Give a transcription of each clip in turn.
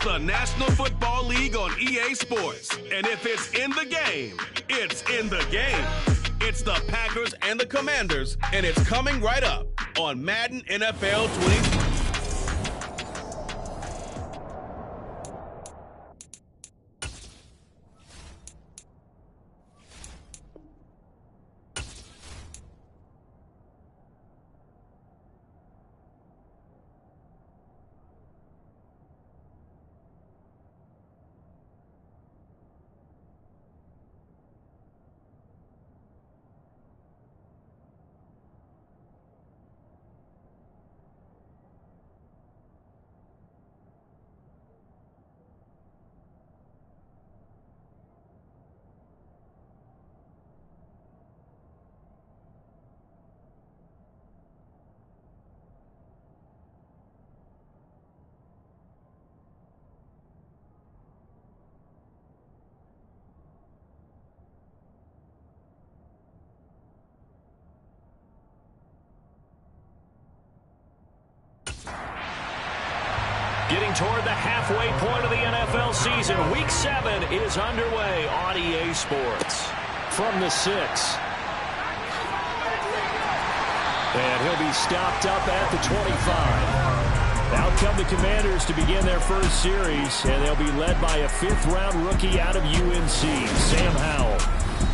the National Football League on EA Sports. And if it's in the game, it's in the game. It's the Packers and the Commanders, and it's coming right up on Madden NFL 20. Getting toward the halfway point of the NFL season. Week 7 is underway on EA Sports. From the 6. And he'll be stopped up at the 25. Out come the Commanders to begin their first series, and they'll be led by a 5th-round rookie out of UNC, Sam Howell.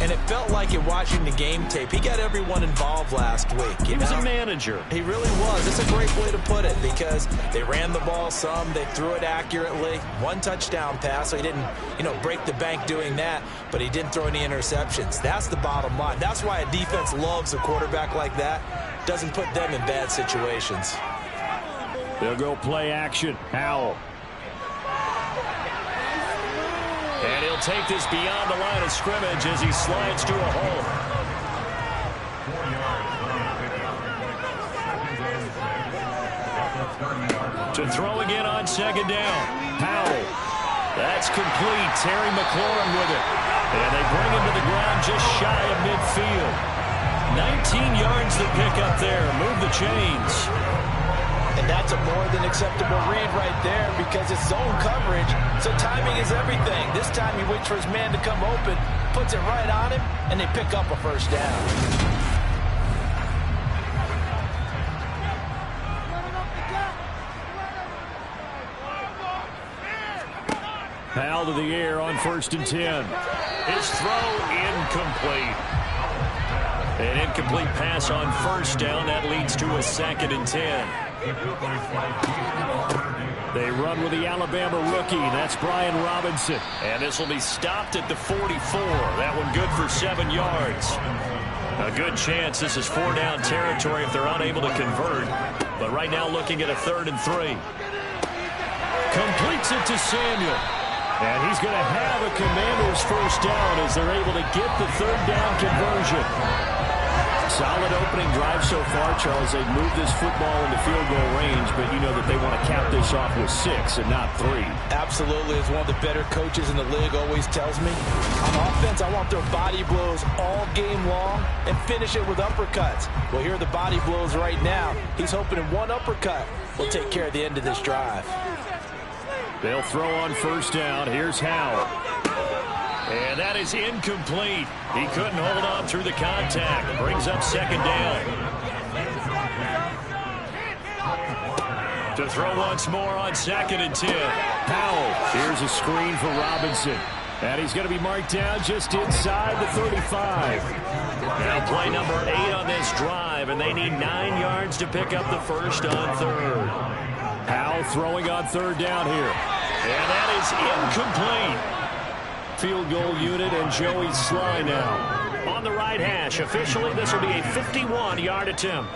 And it felt like in watching the game tape, he got everyone involved last week. He was a manager. He really was. It's a great way to put it because they ran the ball some, they threw it accurately. 1 touchdown pass, so he didn't, break the bank doing that, but he didn't throw any interceptions. That's the bottom line. That's why a defense loves a quarterback like that. Doesn't put them in bad situations. They'll go play action. Howell. And he'll take this beyond the line of scrimmage as he slides to a hole. To throw again on 2nd down. Howell. That's complete. Terry McLaurin with it. And they bring him to the ground just shy of midfield. 19 yards to pick up there. Move the chains. And that's a more than acceptable read right there because it's zone coverage, so timing is everything. This time he waits for his man to come open, puts it right on him, and they pick up a first down. Powell to the air on 1st and 10. His throw incomplete. An incomplete pass on 1st down. That leads to a 2nd and 10. They run with the Alabama rookie. That's Brian Robinson. And this will be stopped at the 44. That one good for 7 yards. A good chance this is 4-down territory if they're unable to convert. But right now looking at a 3rd and 3. Completes it to Samuel. And he's going to have a Commanders first down as they're able to get the 3rd down conversion. Solid opening drive so far, Charles. They've moved this football into field goal range, but you know that they want to cap this off with 6 and not 3. Absolutely. As one of the better coaches in the league always tells me, on offense, I want their body blows all game long and finish it with uppercuts. Well, here are the body blows right now. He's hoping in 1 uppercut will take care of the end of this drive. They'll throw on 1st down. Here's Howell. And that is incomplete. He couldn't hold on through the contact. Brings up 2nd down. To throw once more on 2nd and 10. Howell. Here's a screen for Robinson. And he's going to be marked down just inside the 35. Now play number 8 on this drive, and they need 9 yards to pick up the first on 3rd. Howell throwing on 3rd down here. And that is incomplete. Field goal unit and Joey Sly now. On the right hash, officially this will be a 51-yard attempt.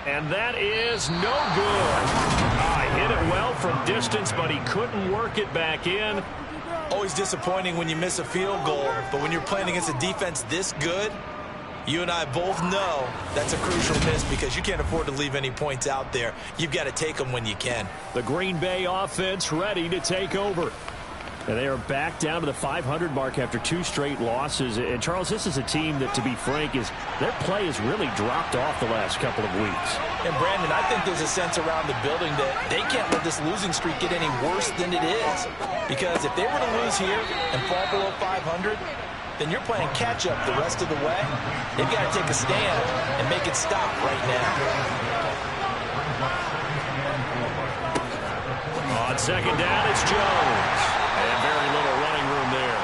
And that is no good. Hit it well from distance, but he couldn't work it back in. Always disappointing when you miss a field goal, but when you're playing against a defense this good, you and I both know that's a crucial miss because you can't afford to leave any points out there. You've got to take them when you can. The Green Bay offense ready to take over. And they are back down to the 500 mark after 2 straight losses. And, Charles, this is a team that, to be frank, their play has really dropped off the last couple of weeks. And, Brandon, I think there's a sense around the building that they can't let this losing streak get any worse than it is. Because if they were to lose here and fall below 500, then you're playing catch-up the rest of the way. They've got to take a stand and make it stop right now. On second down, it's Jones. And very little running room there.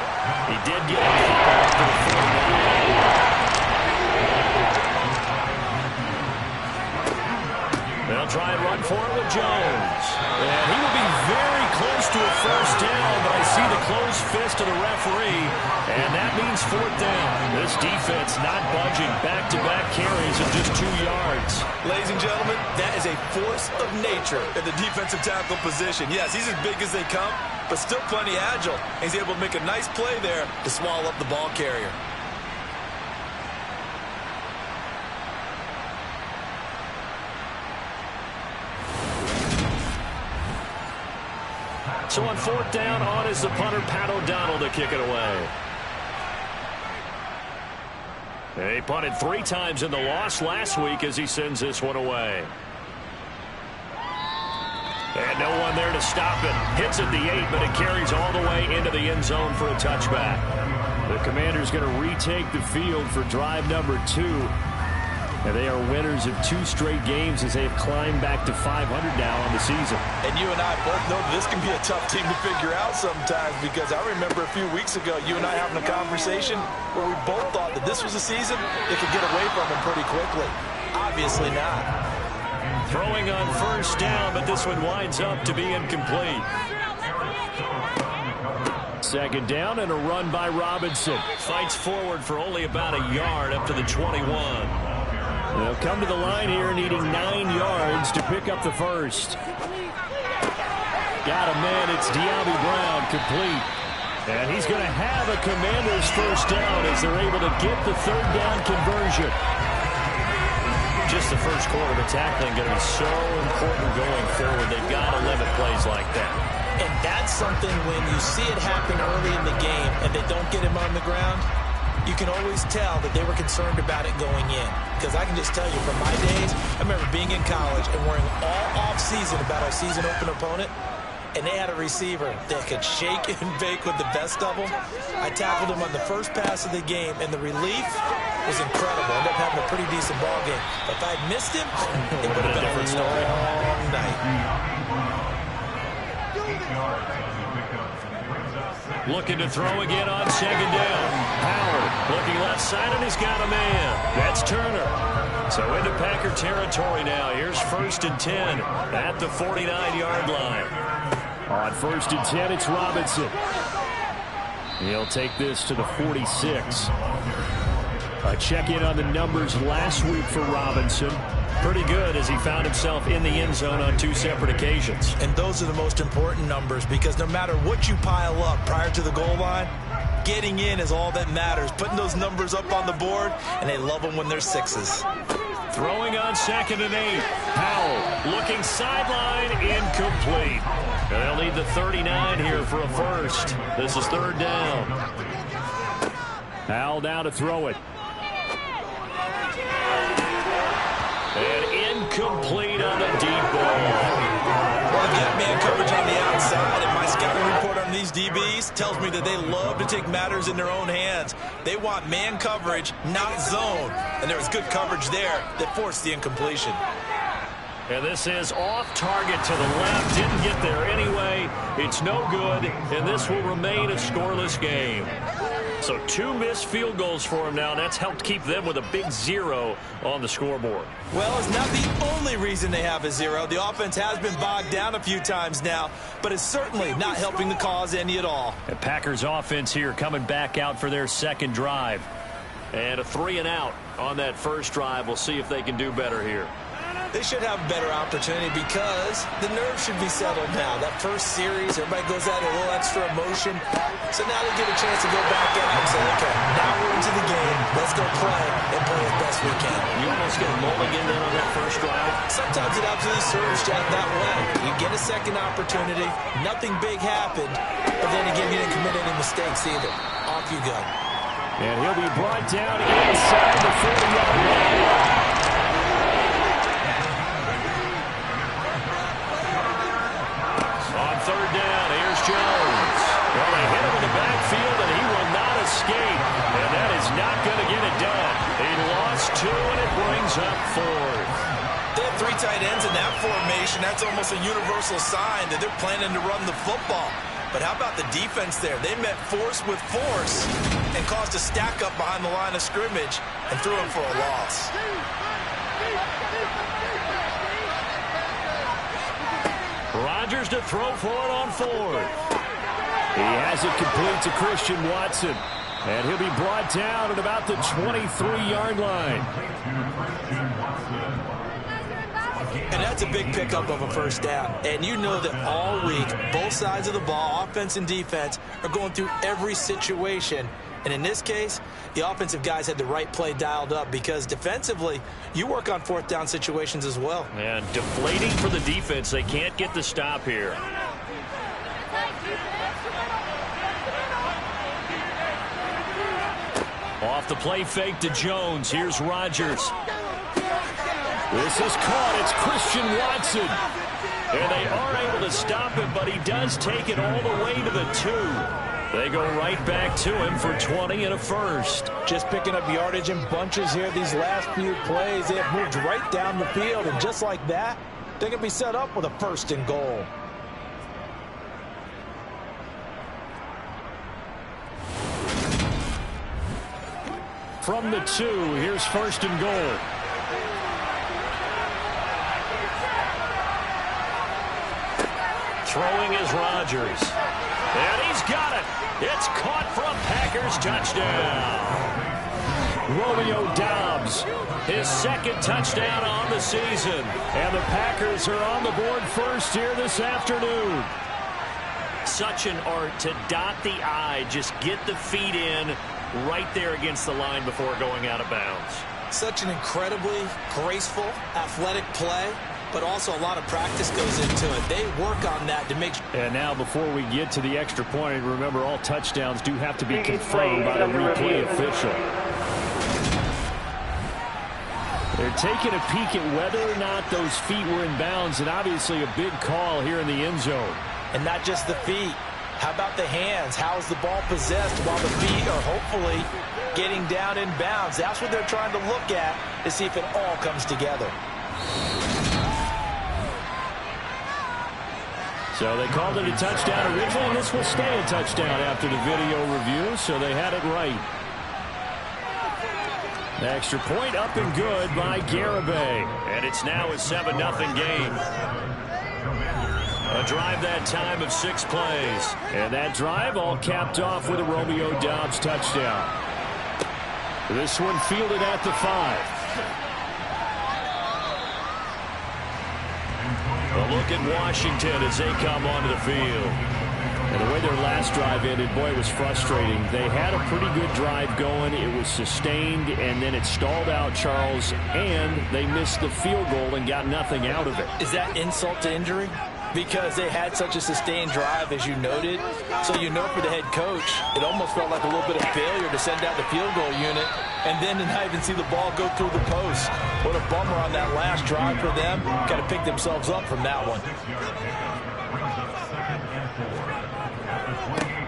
He did get a couple up to the 49. They'll try and run for it with Jones. And he will be very close to a first down, but I see the closed fist of the referee, and that means 4th down. This defense not budging. Back-to-back carries of just 2 yards. Ladies and gentlemen, that is a force of nature in the defensive tackle position. Yes, he's as big as they come, but still plenty agile. He's able to make a nice play there to swallow up the ball carrier. So on 4th down, on is the punter, Pat O'Donnell, to kick it away. He punted 3 times in the loss last week as he sends this one away. And no one there to stop it. Hits at the 8, but it carries all the way into the end zone for a touchback. The Commanders going to retake the field for drive number 2. And they are winners of 2 straight games as they have climbed back to 500 now on the season. And you and I both know this can be a tough team to figure out sometimes, because I remember a few weeks ago you and I having a conversation where we both thought that this was a season that could get away from them pretty quickly. Obviously not. Throwing on first down, but this one winds up to be incomplete. Second down and a run by Robinson. Fights forward for only about a yard up to the 21. They'll come to the line here needing 9 yards to pick up the first. Got a man. It's De'Ami Brown, complete. And he's going to have a Commander's first down as they're able to get the 3rd down conversion. Just the first quarter of tackling going to be so important going forward. They've got to limit plays like that. And that's something when you see it happen early in the game and they don't get him on the ground, you can always tell that they were concerned about it going in. Because I can just tell you from my days, I remember being in college and worrying all off-season about our season open opponent, and they had a receiver that could shake and bake with the best of them. I tackled him on the first pass of the game, and the relief was incredible. I ended up having a pretty decent ball game. If I had missed him, it would have been a different story all night. Looking to throw again on second down. Howard looking left side, and he's got a man. That's Turner. So into Packer territory now. Here's 1st and 10 at the 49-yard line. On 1st and 10, it's Robinson. He'll take this to the 46. A check-in on the numbers last week for Robinson. Pretty good as he found himself in the end zone on 2 separate occasions. And those are the most important numbers, because no matter what you pile up prior to the goal line, getting in is all that matters. Putting those numbers up on the board, and they love them when they're 6s. Throwing on 2nd and 8. Powell looking sideline, incomplete. And they'll need the 39 here for a first. This is 3rd down. Powell now to throw it. And incomplete on a deep ball. Well, again, man coverage on the outside, and my scouting report on these DBs tells me that they love to take matters in their own hands. They want man coverage, not zone. And there was good coverage there that forced the incompletion. And this is off target to the left. Didn't get there anyway. It's no good, and this will remain a scoreless game. So 2 missed field goals for him now, and that's helped keep them with a big 0 on the scoreboard. Well, it's not the only reason they have a 0. The offense has been bogged down a few times now, but it's certainly not helping the cause any at all. The Packers offense here coming back out for their 2nd drive. And a 3 and out on that first drive. We'll see if they can do better here. They should have a better opportunity because the nerves should be settled now. That first series, everybody goes out a little extra emotion. So now they get a chance to go back out and say, okay, now we're into the game. Let's go play and play as best we can. You almost get a mulligan then on that first drive. Sometimes it absolutely serves Jack that way. You get a second opportunity, nothing big happened, but then again, you didn't commit any mistakes either. Off you go. And he'll be brought down inside the 40-yard line. On third down, here's Jones. Well, they hit him in the backfield, and he will not escape. And that is not going to get it done. He lost 2, and it brings up 4th. They have 3 tight ends in that formation. That's almost a universal sign that they're planning to run the football. But how about the defense there? They met force with force and caused a stack up behind the line of scrimmage and threw him for a loss. Rodgers to throw for it on 4th. He has it complete to Christian Watson. And he'll be brought down at about the 23-yard line. And that's a big pickup of a first down. And you know that all week, both sides of the ball, offense and defense, are going through every situation. And in this case, the offensive guys had the right play dialed up because defensively, you work on 4th down situations as well. And deflating for the defense. They can't get the stop here. Off the play fake to Jones. Here's Rodgers. This is caught. It's Christian Watson. And they are able to stop him, but he does take it all the way to the 2. They go right back to him for 20 and a first. Just picking up yardage in bunches here these last few plays. They have moved right down the field, and just like that, they're going to be set up with a 1st and goal. From the 2, here's 1st and goal. Throwing is Rodgers. And he's got it. It's caught for a Packers touchdown. Romeo Doubs, his 2nd touchdown on the season. And the Packers are on the board first here this afternoon. Such an art to dot the I, just get the feet in right there against the line before going out of bounds. Such an incredibly graceful, athletic play, but also a lot of practice goes into it. They work on that to make sure. And now before we get to the extra point, remember all touchdowns do have to be confirmed by the replay official. They're taking a peek at whether or not those feet were in bounds, and obviously a big call here in the end zone. And not just the feet. How about the hands? How is the ball possessed while the feet are hopefully getting down in bounds? That's what they're trying to look at to see if it all comes together. So they called it a touchdown originally, and this will stay a touchdown after the video review, so they had it right. The extra point up and good by Garibay. And it's now a 7-0 game. A drive that time of 6 plays. And that drive all capped off with a Romeo Doubs touchdown. This one fielded at the 5. A look at Washington as they come onto the field. And the way their last drive ended, boy, it was frustrating. They had a pretty good drive going. It was sustained, and then it stalled out, Charles, and they missed the field goal and got nothing out of it. Is that insult to injury? Because they had such a sustained drive, as you noted. So you know for the head coach, it almost felt like a little bit of failure to send out the field goal unit and then to not even see the ball go through the post. What a bummer on that last drive for them. Got to pick themselves up from that one.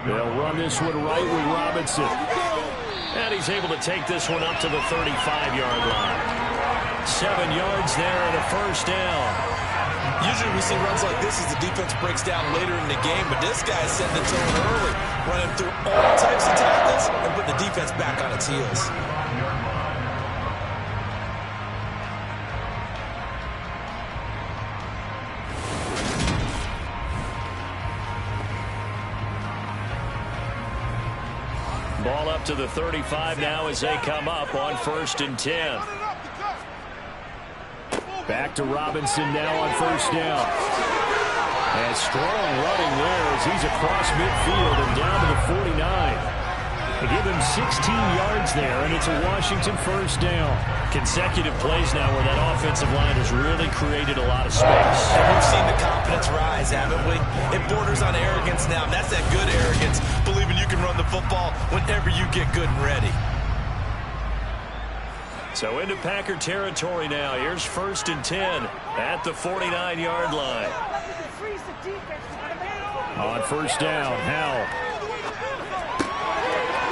They'll run this one right with Robinson. And he's able to take this one up to the 35-yard line. 7 yards there and a first down. Usually we see runs like this as the defense breaks down later in the game, but this guy is setting the tone early, running through all types of tackles and putting the defense back on its heels. Ball up to the 35 now as they come up on 1st and 10. Back to Robinson now on first down. And strong running there as he's across midfield and down to the 49. They give him 16 yards there, and it's a Washington first down. Consecutive plays now where that offensive line has really created a lot of space. And we've seen the confidence rise, haven't we? It borders on arrogance now, and that's that good arrogance, believing you can run the football whenever you get good and ready. So into Packer territory now. Here's 1st and 10 at the 49-yard line. On first down, Howell.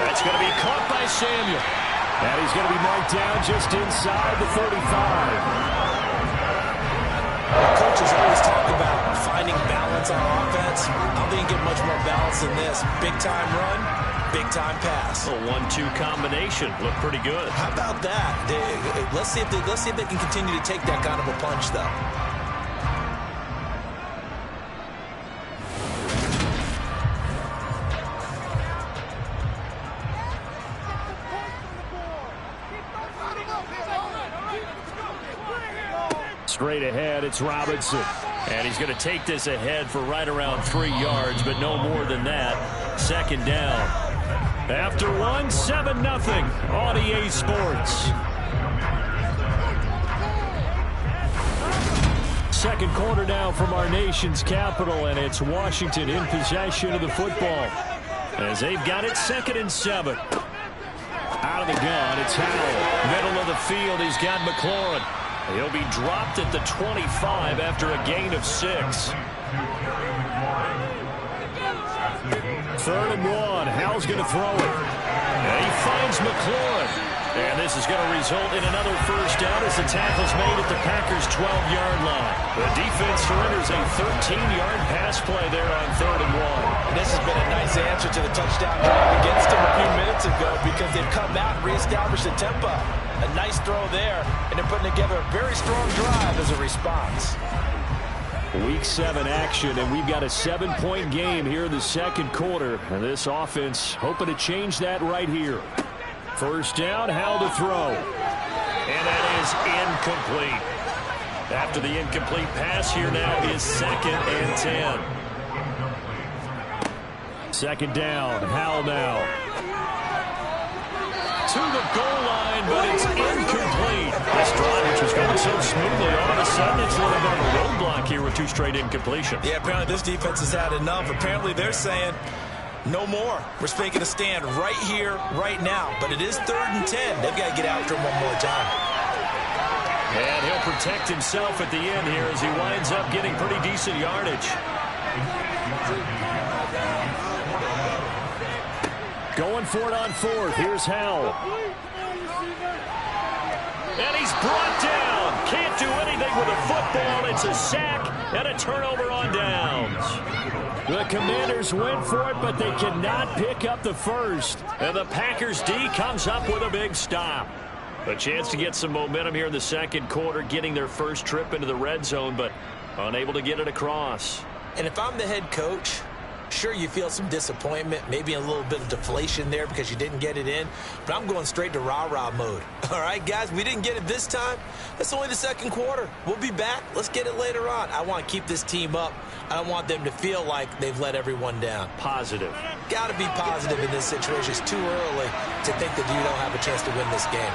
That's going to be caught by Samuel. And he's going to be marked down just inside the 35. Coaches always talk about finding balance on offense. I don't think you get much more balance than this. Big-time run, big-time pass. A 1-2 combination. Looked pretty good. How about that? Let's see if they can continue to take that kind of a punch, though. Straight ahead, it's Robinson. And he's going to take this ahead for right around 3 yards, but no more than that. 2nd down. After 1, 7-0 on EA Sports. Second quarter now from our nation's capital, and it's Washington in possession of the football. As they've got it 2nd and 7. Out of the gun, it's Howell. Middle of the field, he's got McLaurin. He'll be dropped at the 25 after a gain of 6. 3rd and 1. Howell's going to throw it. And he finds McLaurin. And this is going to result in another first down as the tackle's made at the Packers' 12-yard line. The defense surrenders a 13-yard pass play there on 3rd and 1. And this has been a nice answer to the touchdown drive against them a few minutes ago because they've come out and reestablished the tempo. A nice throw there, and they're putting together a very strong drive as a response. Week 7 action, and we've got a 7-point game here in the second quarter. And this offense hoping to change that right here. First down, Howell to throw. And that is incomplete. After the incomplete pass, here now is 2nd and 10. 2nd down, Howell now. To the goal line, but it's incomplete. This drive, which was going so smoothly, all of a sudden it's a little bit of a roadblock here with 2 straight incompletions. Yeah, apparently this defense has had enough. Apparently they're saying, no more. We're making a stand right here, right now. But it is 3rd and 10. They've got to get after him one more time. And he'll protect himself at the end here as he winds up getting pretty decent yardage. Going for it on 4th. Here's Howell. And he's brought down. Can't do anything with a football. It's a sack and a turnover on downs. The Commanders went for it, but they cannot pick up the first. And the Packers D comes up with a big stop. A chance to get some momentum here in the second quarter, getting their first trip into the red zone, but unable to get it across. And if I'm the head coach, sure, you feel some disappointment, maybe a little bit of deflation there because you didn't get it in, but I'm going straight to rah-rah mode. All right, guys, we didn't get it this time. That's only the second quarter. We'll be back. Let's get it later on. I want to keep this team up. I don't want them to feel like they've let everyone down. Positive. Got to be positive in this situation. It's too early to think that you don't have a chance to win this game.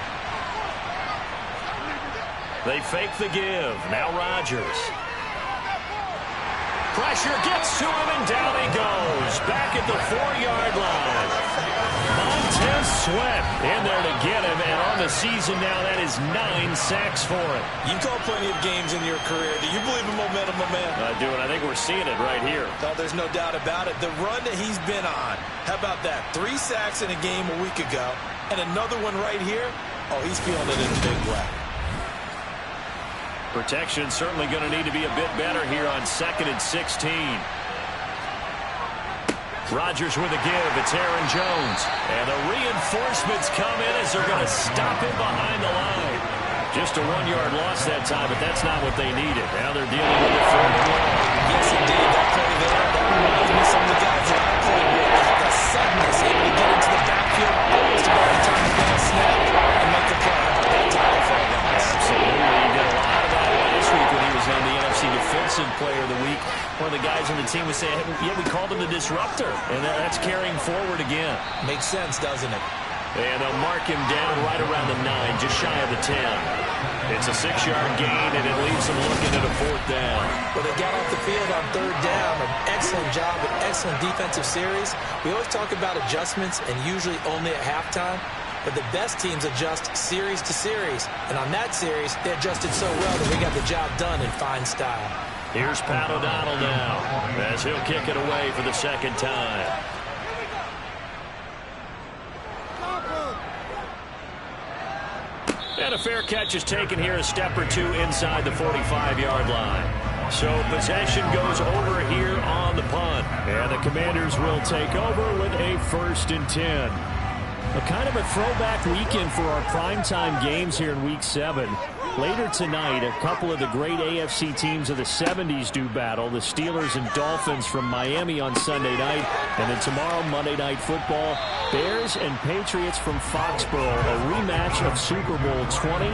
They fake the give. Now Rodgers. Pressure gets to him, and down he goes. Back at the 4-yard line. Montez Sweat in there to get him, and on the season now, that is 9 sacks for him. You've called plenty of games in your career. Do you believe in momentum, my man? I do, and I think we're seeing it right here. No, there's no doubt about it. The run that he's been on, how about that? 3 sacks in a game a week ago, and another one right here. Oh, he's feeling it in a big way. Protection certainly going to need to be a bit better here on 2nd and 16. Rodgers with a give. It's Aaron Jones. And the reinforcements come in as they're going to stop him behind the line. Just a 1-yard loss that time, but that's not what they needed. Now they're dealing with a 3rd and 1. Yes, indeed. That play there, that reminds me of some of the guys that I played with. The suddenness, able to get into the backfield almost about the time to get a snap and make the play. That tackle for a loss. Absolutely. He did a lot of that last week when he was on the NFC defensive player of the week, one of the guys on the team was saying, hey, yeah, we called him the disruptor, and that's carrying forward again. Makes sense, doesn't it? And they'll mark him down right around the 9, just shy of the 10. It's a 6-yard gain, and it leaves them looking at a 4th down. Well, they got off the field on 3rd down. An excellent job, an excellent defensive series. We always talk about adjustments, and usually only at halftime. But the best teams adjust series to series. And on that series, they adjusted so well that they got the job done in fine style. Here's Pat O'Donnell now, as he'll kick it away for the 2nd time. And a fair catch is taken here, a step or two inside the 45-yard line. So possession goes over here on the punt. And the Commanders will take over with a 1st and 10. A kind of a throwback weekend for our primetime games here in Week 7. Later tonight, a couple of the great AFC teams of the 70s do battle. The Steelers and Dolphins from Miami on Sunday night. And then tomorrow, Monday Night Football, Bears and Patriots from Foxborough. A rematch of Super Bowl 20.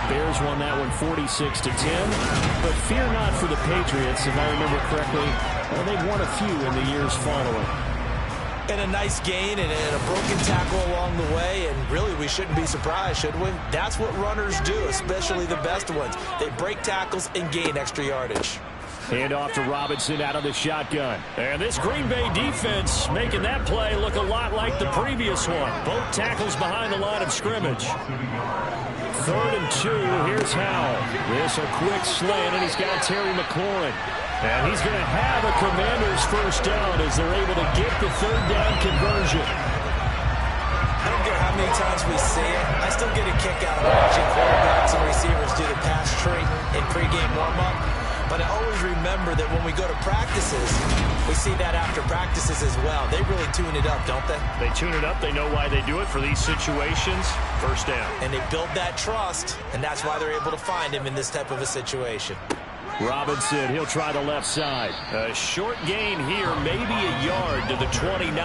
Bears won that one 46-10. But fear not for the Patriots, if I remember correctly. Well, they've won a few in the years following. And a nice gain and a broken tackle along the way, and really we shouldn't be surprised, should we? That's what runners do, especially the best ones. They break tackles and gain extra yardage. Hand off to Robinson out of the shotgun. And this Green Bay defense making that play look a lot like the previous one. Both tackles behind the line of scrimmage. 3rd and 2, here's Howell. This a quick slant, and he's got Terry McLaurin. And he's going to have a Commanders 1st down as they're able to get the 3rd down conversion. I don't care how many times we see it. I still get a kick out of watching quarterbacks and receivers do the pass tree in pregame warm-up. But I always remember that when we go to practices, we see that after practices as well. They really tune it up, don't they? They tune it up. They know why they do it for these situations. 1st down. And they build that trust, and that's why they're able to find him in this type of a situation. Robinson, he'll try the left side. A short gain here, maybe a yard to the 29.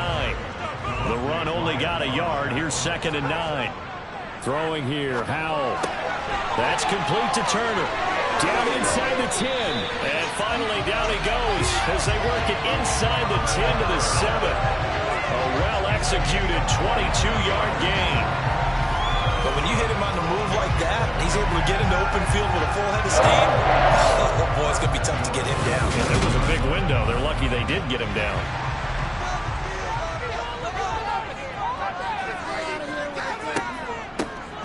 The run only got a yard. Here's 2nd and 9. Throwing here, Howell. That's complete to Turner. Down inside the 10. And finally down he goes as they work it inside the 10 to the 7. A well-executed 22-yard gain. But when you hit him on the move like that, he's able to get into open field with a full head of steam. Oh, boy, it's going to be tough to get him down. And there was a big window. They're lucky they did get him down.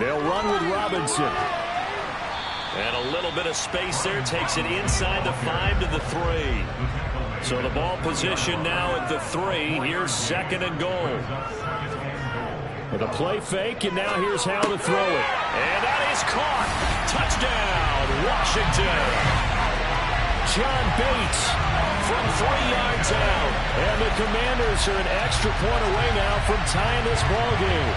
They'll run with Robinson. And a little bit of space there. Takes it inside the 5 to the 3. So the ball position now at the 3. Here's 2nd and goal. With a play fake, and now here's how to throw it. And that is caught. Touchdown, Washington. John Bates from 3 yards out. And the Commanders are an extra point away now from tying this ball game.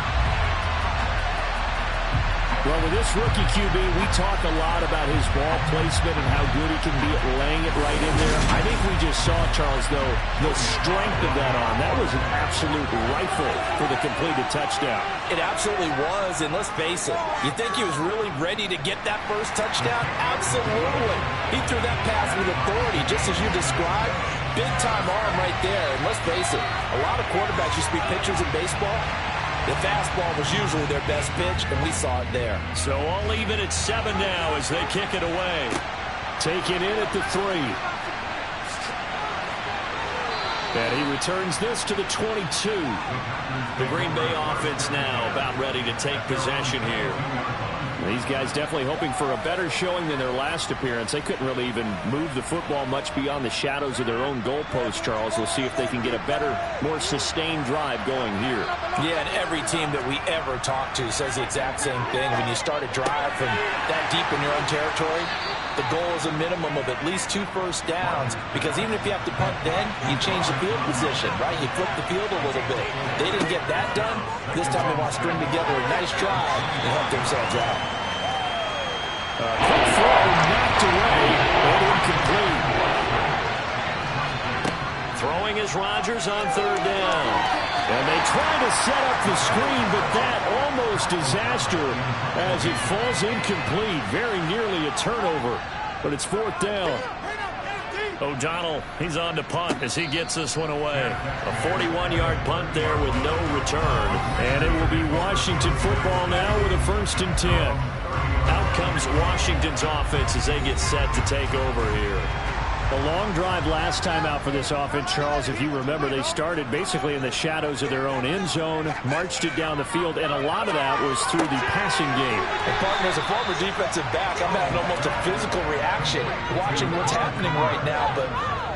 Well, with this rookie QB, we talk a lot about his ball placement and how good he can be at laying it right in there. I think we just saw, Charles, though, the strength of that arm. That was an absolute rifle for the completed touchdown. It absolutely was, and let's face it, you think he was really ready to get that first touchdown? Absolutely. He threw that pass with authority, just as you described. Big-time arm right there, and let's face it, a lot of quarterbacks used to be pitchers in baseball. The fastball was usually their best pitch, and we saw it there. So all even at 7 now as they kick it away. Taken in at the 3. And he returns this to the 22. The Green Bay offense now about ready to take possession here. These guys definitely hoping for a better showing than their last appearance. They couldn't really even move the football much beyond the shadows of their own goalpost, Charles. We'll see if they can get a better, more sustained drive going here. Yeah, and every team that we ever talk to says the exact same thing. When you start a drive from that deep in your own territory, the goal is a minimum of at least 2 first downs, because even if you have to punt then, you change the field position, right? You flip the field a little bit. They didn't get that done. This time they want to string together a nice drive and help themselves out. Quick throw knocked away and incomplete. Throwing is Rodgers on 3rd down. And they try to set up the screen, but that almost disaster as it falls incomplete. Very nearly a turnover, but it's 4th down. O'Donnell, he's on to punt as he gets this one away. A 41-yard punt there with no return. And it will be Washington football now with a 1st and 10. Out comes Washington's offense as they get set to take over here. A long drive last time out for this offense, Charles. If you remember, they started basically in the shadows of their own end zone, marched it down the field, and a lot of that was through the passing game. And partner, as a former defensive back, I'm having almost a physical reaction watching what's happening right now. But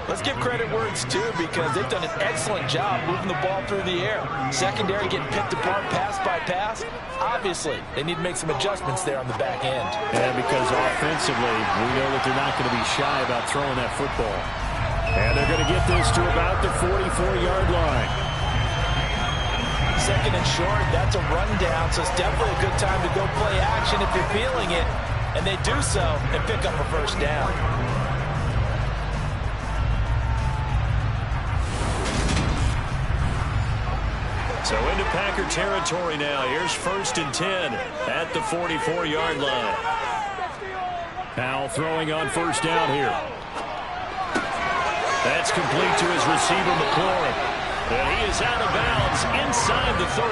let's give credit where it's due, because they've done an excellent job moving the ball through the air. Secondary getting picked apart pass by pass. Obviously, they need to make some adjustments there on the back end. And because offensively, we know that they're not going to be shy about throwing that football. And they're going to get this to about the 44-yard line. 2nd and short, that's a rundown, so it's definitely a good time to go play action if you're feeling it. And they do so and pick up a 1st down. So into Packer territory now. Here's 1st and 10 at the 44-yard line. Powell throwing on 1st down here. That's complete to his receiver, McLaurin. And he is out of bounds inside the 35.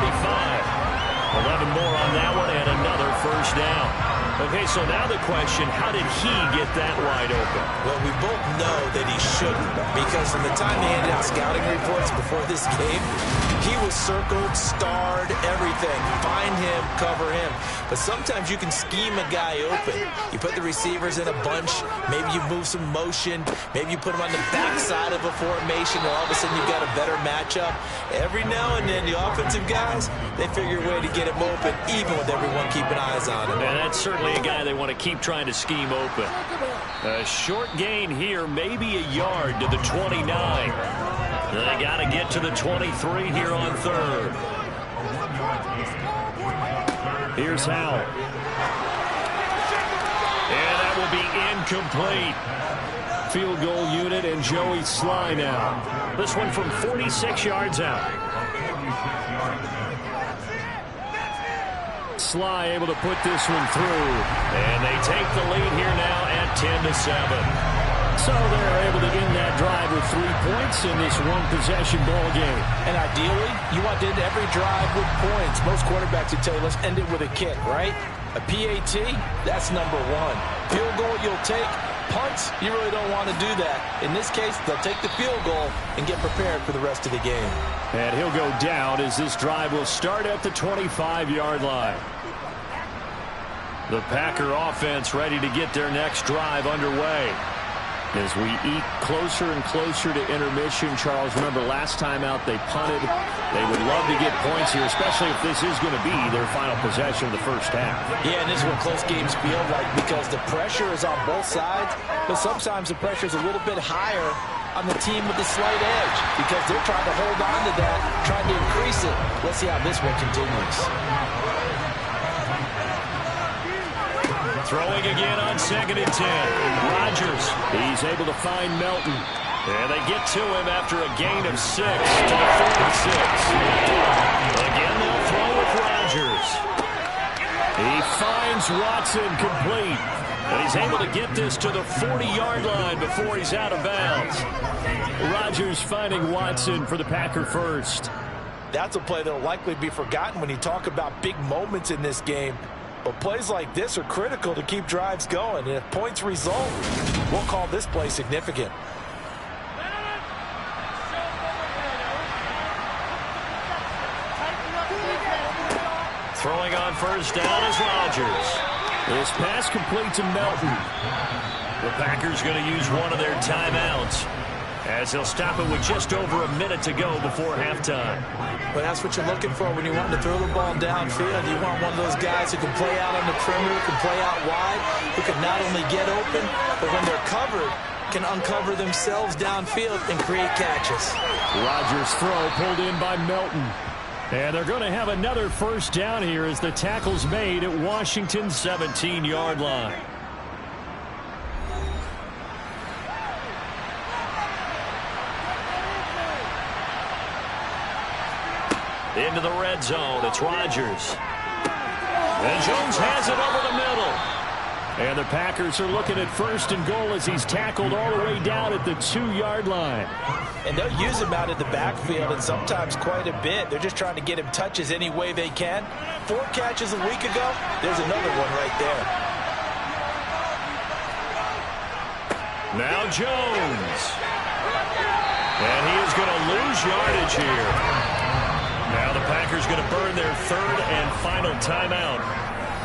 11 more on that one and another 1st down. Okay, so now the question, how did he get that wide open? Well, we both know that he shouldn't, because from the time they handed out scouting reports before this game, he was circled, starred, everything. Find him, cover him. But sometimes you can scheme a guy open. You put the receivers in a bunch. Maybe you move some motion. Maybe you put them on the backside of a formation, and all of a sudden you've got a better matchup. Every now and then, the offensive guys, they figure a way to get him open, even with everyone keeping eyes on him. And that's certainly a guy they want to keep trying to scheme open. A short gain here, maybe a yard to the 29. They got to get to the 23 here on 3rd. Here's Howell. And that will be incomplete. Field goal unit and Joey Sly now. This one from 46 yards out. Sly able to put this one through. And they take the lead here now at 10-7. So they're able to end that drive with 3 points in this one-possession ball game. And ideally, you want to end every drive with points. Most quarterbacks would tell you, let's end it with a kick, right? A PAT, that's number 1. Field goal, you'll take. Punts, you really don't want to do that. In this case, they'll take the field goal and get prepared for the rest of the game. And he'll go down as this drive will start at the 25-yard line. The Packer offense ready to get their next drive underway. As we eat closer and closer to intermission, Charles, remember last time out they punted. They would love to get points here, especially if this is going to be their final possession of the 1st half. Yeah, and this is what close games feel like, because the pressure is on both sides, but sometimes the pressure is a little bit higher on the team with the slight edge, because they're trying to hold on to that, trying to increase it. Let's see how this one continues. Throwing again on 2nd and 10. Rodgers, he's able to find Melton. And they get to him after a gain of 6 to the 46. Again, they'll throw with Rodgers. He finds Watson complete. And he's able to get this to the 40-yard line before he's out of bounds. Rodgers finding Watson for the Packer 1st. That's a play that will likely be forgotten when you talk about big moments in this game. But plays like this are critical to keep drives going. And if points result, we'll call this play significant. Throwing on 1st down is Rodgers. This pass complete to Melton. The Packers going to use one of their timeouts, as they'll stop it with just over a minute to go before halftime. But that's what you're looking for when you want to throw the ball downfield. You want one of those guys who can play out on the perimeter, can play out wide, who can not only get open, but when they're covered, can uncover themselves downfield and create catches. Rodgers' throw pulled in by Melton. And they're going to have another 1st down here as the tackle's made at Washington's 17-yard line. Into the red zone, it's Rodgers. And Jones has it over the middle. And the Packers are looking at 1st and goal as he's tackled all the way down at the 2-yard line. And they'll use him out in the backfield, and sometimes quite a bit. They're just trying to get him touches any way they can. 4 catches a week ago. There's another one right there. Now Jones. And he is going to lose yardage here. Now the Packers going to burn their 3rd and final timeout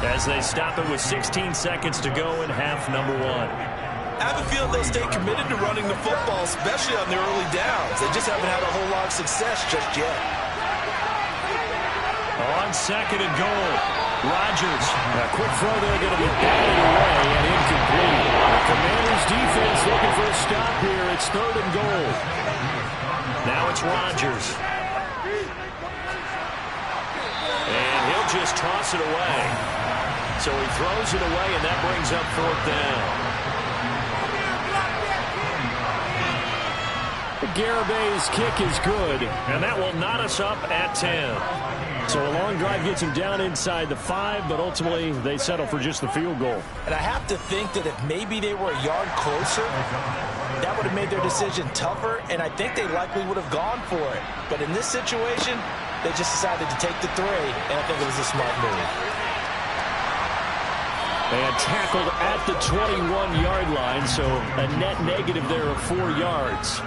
as they stop it with 16 seconds to go in half number 1. I have a feeling they'll stay committed to running the football, especially on their early downs. They just haven't had a whole lot of success just yet. On 2nd and goal, Rodgers. A quick throw there going to be batted away and incomplete. The Commanders defense looking for a stop here. It's 3rd and goal. Now it's Rodgers. And he'll just toss it away. So he throws it away, and that brings up 4th down. Garabay's kick is good, and that will knot us up at 10. So a long drive gets him down inside the 5, but ultimately they settle for just the field goal. And I have to think that if maybe they were a yard closer, that would have made their decision tougher, and I think they likely would have gone for it. But in this situation, they just decided to take the 3, and I think it was a smart move. And tackled at the 21-yard line, so a net negative there of 4 yards.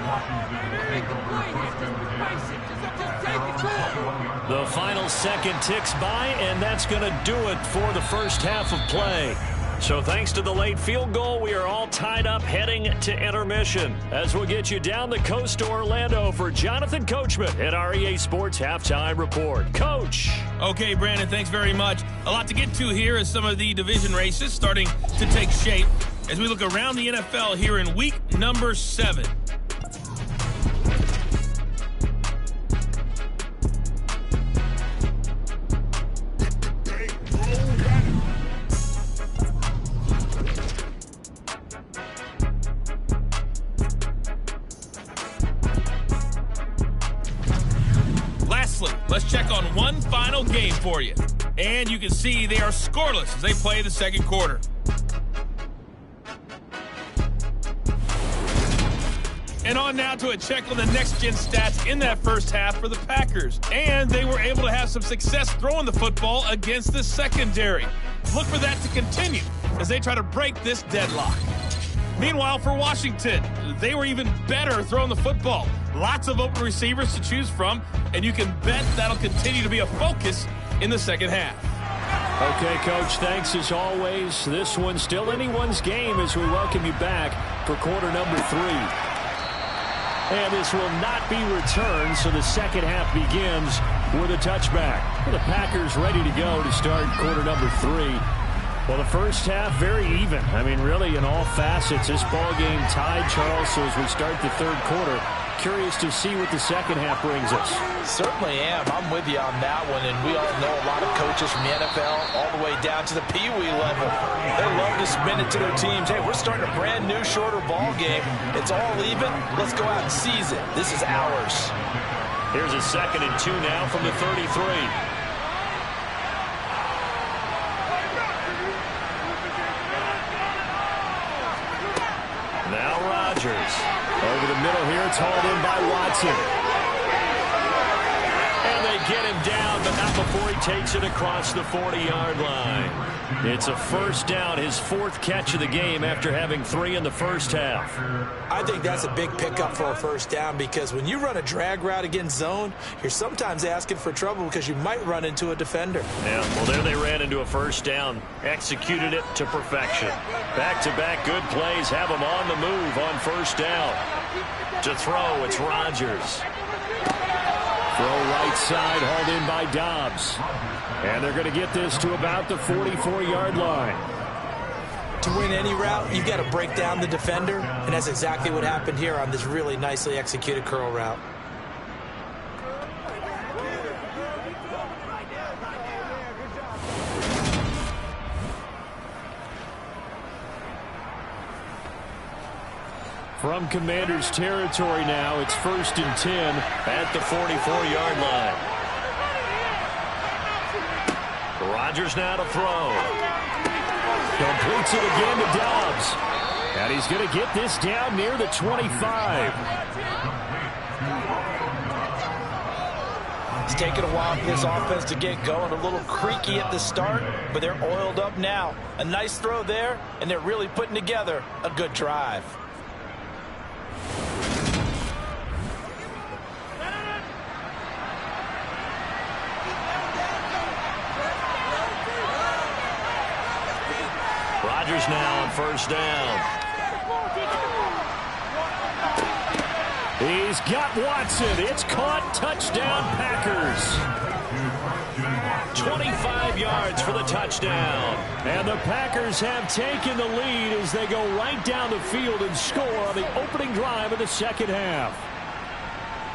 The final second ticks by, and that's going to do it for the first half of play. So thanks to the late field goal, we are all tied up heading to intermission as we'll get you down the coast to Orlando for Jonathan Coachman at our EA Sports Halftime Report. Coach. Okay, Brandon, thanks very much. A lot to get to here as some of the division races starting to take shape as we look around the NFL here in week number 7. Let's check on one final game for you. And you can see they are scoreless as they play the second quarter. And on now to a check on the next-gen stats in that first half for the Packers. And they were able to have some success throwing the football against the secondary. Look for that to continue as they try to break this deadlock. Meanwhile, for Washington, they were even better throwing the football. Lots of open receivers to choose from, and you can bet that'll continue to be a focus in the second half. Okay, Coach, thanks as always. This one's still anyone's game as we welcome you back for quarter number 3. And this will not be returned, so the second half begins with a touchback. The Packers ready to go to start quarter number 3. Well, the first half, very even. I mean, really, in all facets, this ball game tied, Charles. So as we start the third quarter, curious to see what the second half brings us. Certainly am. I'm with you on that one. And we all know a lot of coaches from the NFL all the way down to the Pee Wee level. They love to spin it to their teams. Hey, we're starting a brand new, shorter ball game. It's all even. Let's go out and seize it. This is ours. Here's a 2nd and 2 now from the 33. Now Rodgers. Over the middle here, it's hauled in by Watson. And they get him down, but not before he takes it across the 40-yard line. It's a first down, his 4th catch of the game after having 3 in the first half. I think that's a big pickup for a first down because when you run a drag route against zone, you're sometimes asking for trouble because you might run into a defender. Yeah, well, there they ran into a first down. Executed it to perfection. Back-to-back good plays have them on the move on first down. To throw, it's Rodgers. Throw right side, hauled in by Dobbs. And they're going to get this to about the 44-yard line. To win any route, you've got to break down the defender, and that's exactly what happened here on this really nicely executed curl route. From Commanders territory now, it's 1st and 10 at the 44-yard line. Rodgers now to throw. Completes it again to Dobbs. And he's going to get this down near the 25. It's taken a while for this offense to get going. A little creaky at the start, but they're oiled up now. A nice throw there, and they're really putting together a good drive. Rodgers now on first down. He's got Watson. It's caught. Touchdown, Packers. 25 yards for the touchdown. And the Packers have taken the lead as they go right down the field and score on the opening drive of the second half.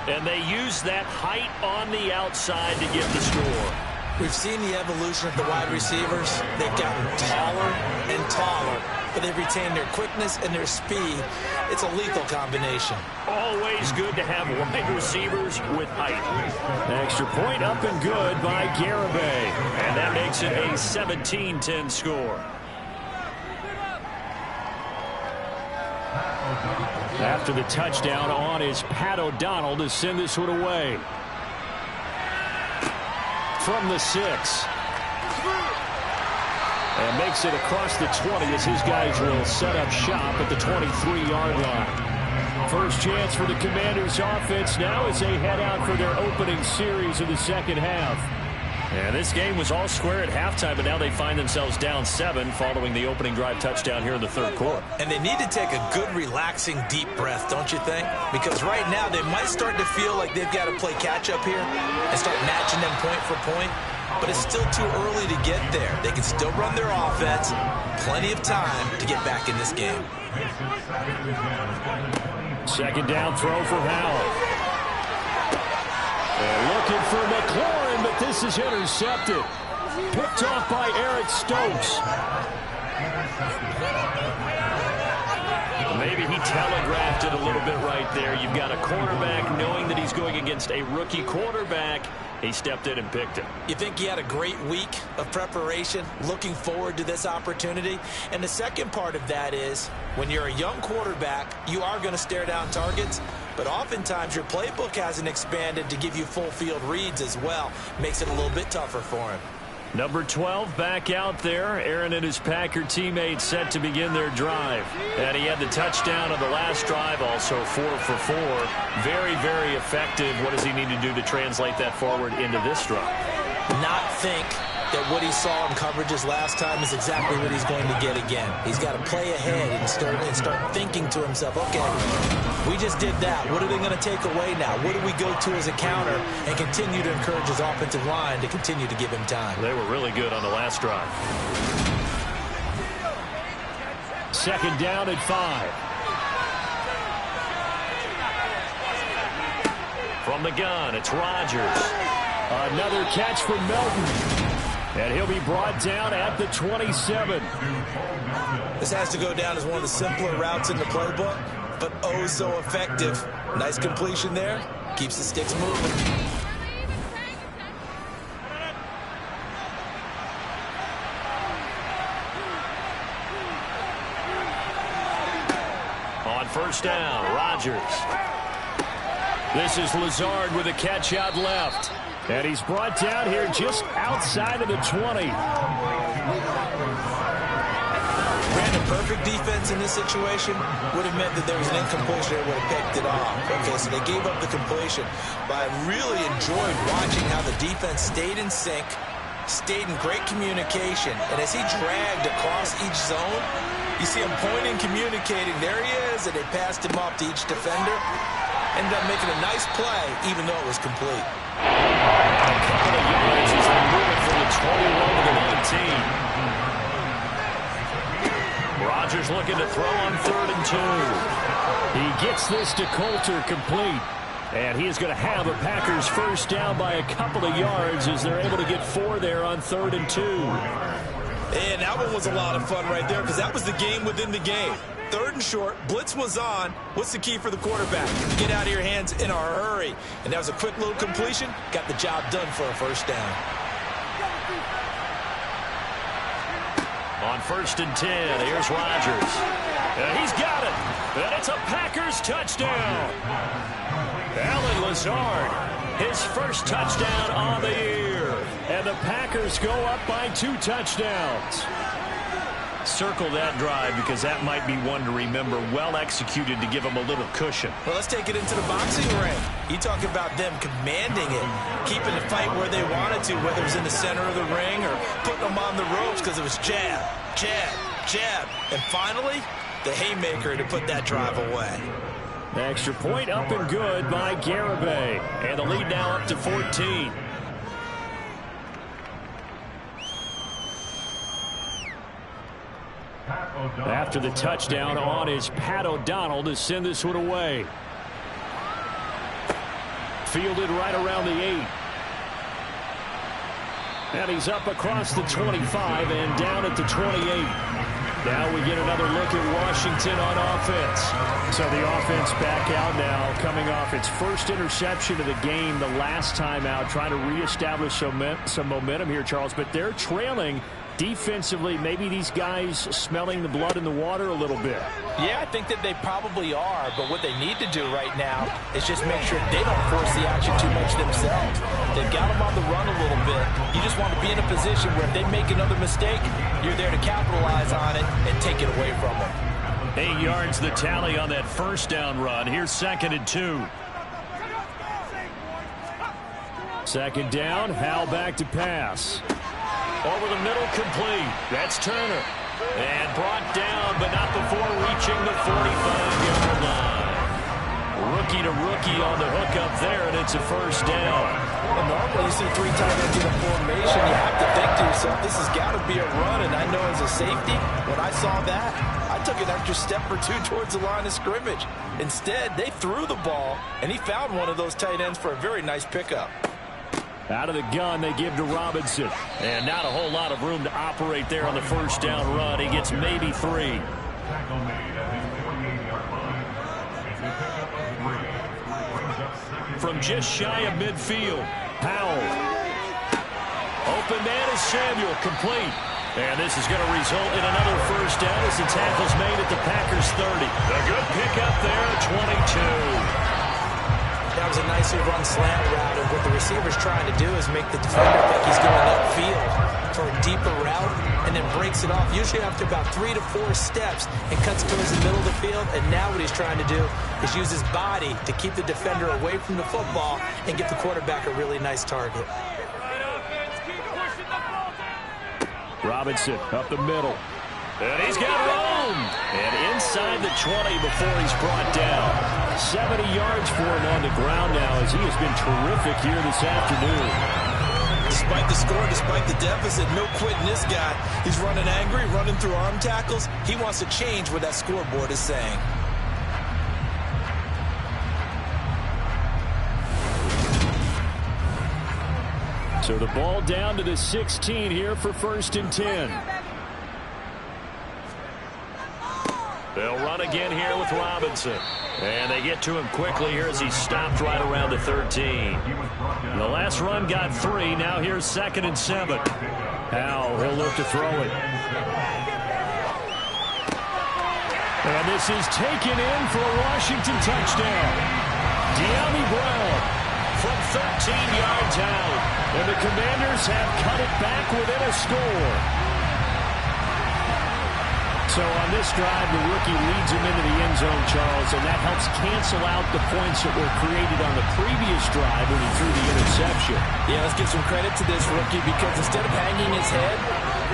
And they use that height on the outside to get the score. We've seen the evolution of the wide receivers. They've gotten taller and taller, but they've retained their quickness and their speed. It's a lethal combination. Always good to have wide receivers with height. Extra point up and good by Garibay. And that makes it a 17-10 score. After the touchdown on is Pat O'Donnell to send this one away. From the 6. And makes it across the 20 as his guys will set up shop at the 23-yard line. First chance for the Commanders offense now as they head out for their opening series of the second half. And this game was all square at halftime, but now they find themselves down 7 following the opening drive touchdown here in the third quarter. And they need to take a good, relaxing, deep breath, don't you think? Because right now they might start to feel like they've got to play catch-up here and start matching them point for point. But it's still too early to get there. They can still run their offense. Plenty of time to get back in this game. Second down throw for Howell. And looking for McLaurin, but this is intercepted. Picked off by Eric Stokes. Maybe he telegraphed it a little bit right there. You've got a quarterback knowing that he's going against a rookie quarterback. He stepped in and picked him. You think he had a great week of preparation, looking forward to this opportunity? And the second part of that is, when you're a young quarterback, you are going to stare down targets, but oftentimes your playbook hasn't expanded to give you full field reads as well. Makes it a little bit tougher for him. Number 12 back out there. Aaron and his Packer teammates set to begin their drive. And he had the touchdown on the last drive, also 4 for 4. Very, very effective. What does he need to do to translate that forward into this drive? Not think that what he saw in coverages last time is exactly what he's going to get again. He's got to play ahead and start thinking to himself, okay, we just did that. What are they going to take away now? What do we go to as a counter? And continue to encourage his offensive line to continue to give him time. They were really good on the last drive. Second down at 5. From the gun, it's Rodgers. Another catch from Melton. And he'll be brought down at the 27. This has to go down as one of the simpler routes in the playbook, but oh so effective. Nice completion there. Keeps the sticks moving. On first down, Rodgers. This is Lazard with a catch out left. And he's brought down here just outside of the 20. Ran a perfect defense in this situation. Would have meant that there was an incompletion that would have picked it off. Okay, so they gave up the completion. But I really enjoyed watching how the defense stayed in sync, stayed in great communication. And as he dragged across each zone, you see him pointing, communicating. There he is, and they passed him off to each defender. Ended up making a nice play, even though it was complete. A couple of yards as they move it from the 21 to the 19. Rodgers looking to throw on 3rd and 2. He gets this to Coulter complete. And he is going to have a Packers first down by a couple of yards as they're able to get 4 there on 3rd and 2. And that one was a lot of fun right there because that was the game within the game. 3rd and short, blitz was on. What's the key for the quarterback? Get out of your hands in a hurry. And that was a quick little completion. Got the job done for a first down. On on 1st and 10. Here's Rodgers. And he's got it. And it's a Packers touchdown. Allen Lazard, his first touchdown on the year. And the Packers go up by 2 touchdowns. Circle that drive because that might be one to remember. Well executed to give them a little cushion. Well, let's take it into the boxing ring. You talk about them commanding it, keeping the fight where they wanted to, whether it was in the center of the ring or putting them on the ropes because it was jab, jab, jab. And finally, the haymaker to put that drive away. The extra point up and good by Garibay. And the lead now up to 14. After the touchdown on is Pat O'Donnell to send this one away. Fielded right around the 8. And he's up across the 25 and down at the 28. Now we get another look at Washington on offense. So the offense back out now, coming off its first interception of the game the last time out, trying to reestablish some momentum here, Charles. But they're trailing defensively. Maybe these guys smelling the blood in the water a little bit. Yeah, I think that they probably are, but what they need to do right now is just make sure they don't force the action too much themselves. They've got them on the run a little bit. You just want to be in a position where if they make another mistake, you're there to capitalize on it and take it away from them. 8 yards the tally on that first down run. Here's 2nd and 2. Second down, Howell back to pass. Over the middle, complete. That's Turner. And brought down, but not before reaching the 45-yard line. Rookie to rookie on the hook up there, and it's a first down. Well, normally you see 3 tight ends in a formation, you have to think to yourself, this has got to be a run. And I know as a safety, when I saw that, I took an extra step or 2 towards the line of scrimmage. Instead, they threw the ball, and he found one of those tight ends for a very nice pickup. Out of the gun, they give to Robinson. And not a whole lot of room to operate there on the first down run. He gets maybe 3. From just shy of midfield, Powell. Open man is Samuel, complete. And this is going to result in another first down as the tackle's made at the Packers 30. A good pickup there at 22. That was a nicely run slant route, and what the receiver's trying to do is make the defender think he's going upfield for a deeper route and then breaks it off, usually after about 3 to 4 steps, and cuts towards the middle of the field. And now what he's trying to do is use his body to keep the defender away from the football and get the quarterback a really nice target. Robinson up the middle. And he's got room. And inside the 20 before he's brought down. 70 yards for him on the ground now as he has been terrific here this afternoon. Despite the score, despite the deficit, no quitting this guy. He's running angry, running through arm tackles. He wants to change what that scoreboard is saying. So the ball down to the 16 here for 1st and 10. They'll run again here with Robinson. And they get to him quickly here as he stopped right around the 13. The last run got 3. Now here's 2nd and 7. Howell, he'll look to throw it. And this is taken in for a Washington touchdown. De'Ami Brown from 13 yards out. And the Commanders have cut it back within a score. So on this drive, the rookie leads him into the end zone, Charles, and that helps cancel out the points that were created on the previous drive when he threw the interception. Yeah, let's give some credit to this rookie because instead of hanging his head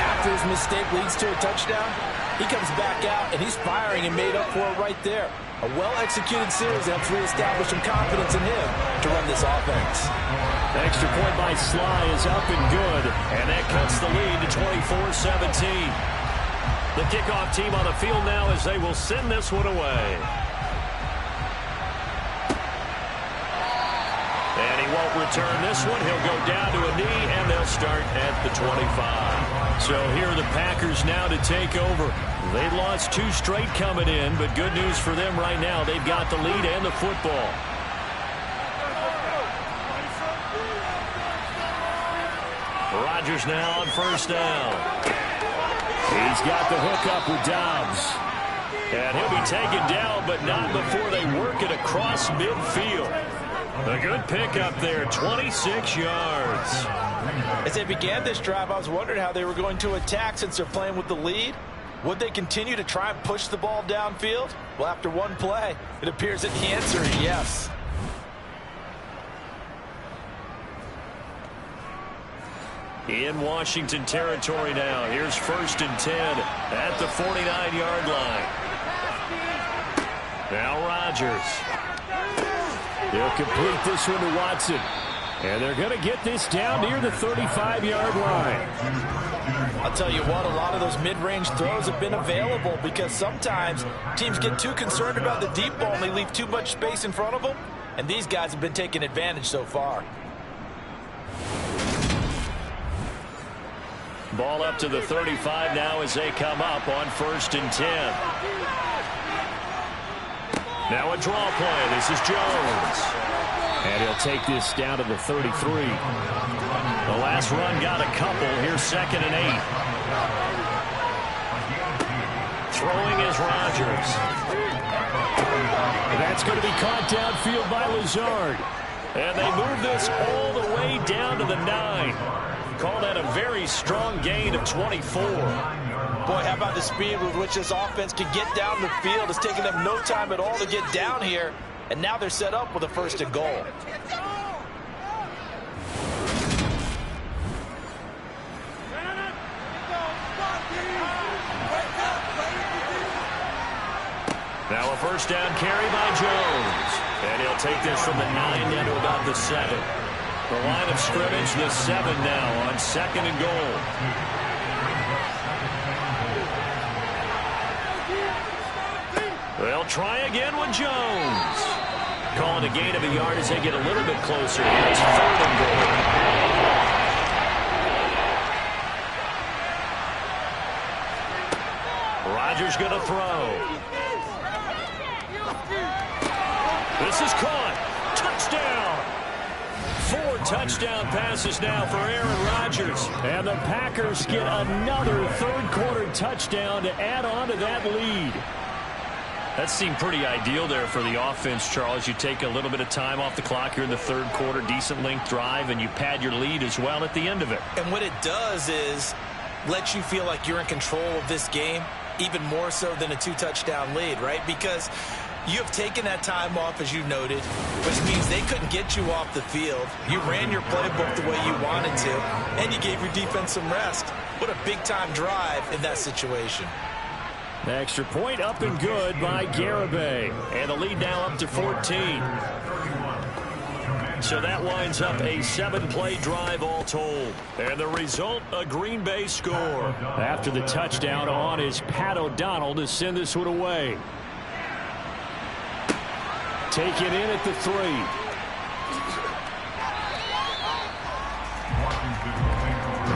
after his mistake leads to a touchdown, he comes back out and he's firing and made up for it right there. A well-executed series helps reestablish some confidence in him to run this offense. The extra point by Sly is up and good, and that cuts the lead to 24-17. The kickoff team on the field now as they will send this one away. And he won't return this one. He'll go down to a knee, and they'll start at the 25. So here are the Packers now to take over. They've lost 2 straight coming in, but good news for them right now. They've got the lead and the football. Rodgers now on first down. He's got the hook up with Dobbs. And he'll be taken down, but not before they work it across midfield. A good pickup there, 26 yards. As they began this drive, I was wondering how they were going to attack since they're playing with the lead. Would they continue to try and push the ball downfield? Well, after one play, it appears that the answer is yes. In Washington territory now. Here's 1st and 10 at the 49-yard line. Now Rodgers. They'll complete this one to Watson. And they're going to get this down near the 35-yard line. I'll tell you what, a lot of those mid-range throws have been available because sometimes teams get too concerned about the deep ball and they leave too much space in front of them. And these guys have been taking advantage so far. Ball up to the 35 now as they come up on 1st and 10. Now a draw play. This is Jones. And he'll take this down to the 33. The last run got a couple. Here's 2nd and 8. Throwing is Rodgers. That's going to be caught downfield by Lazard. And they move this all the way down to the 9. Call that a very strong gain of 24. Boy, how about the speed with which this offense can get down the field? It's taken them no time at all to get down here. And now they're set up with a 1st and goal. Now a 1st down carry by Jones. And he'll take this from the 9 down to about the 7. The line of scrimmage, the 7 now on 2nd and goal. They'll try again with Jones. Calling a gain of a yard as they get a little bit closer. It's 3rd and goal. Rodgers going to throw. This is caught. Touchdown. 4 touchdown passes now for Aaron Rodgers. And the Packers get another 3rd quarter touchdown to add on to that lead. That seemed pretty ideal there for the offense, Charles. You take a little bit of time off the clock here in the 3rd quarter, decent length drive, and you pad your lead as well at the end of it. And what it does is let you feel like you're in control of this game, even more so than a 2-touchdown lead, right? Because you have taken that time off, as you noted, which means they couldn't get you off the field. You ran your playbook the way you wanted to, and you gave your defense some rest. What a big-time drive in that situation. The extra point up and good by Garibay. And the lead now up to 14. So that winds up a 7-play drive all told. And the result, a Green Bay score. After the touchdown on is Pat O'Donnell to send this one away. Taken in at the 3.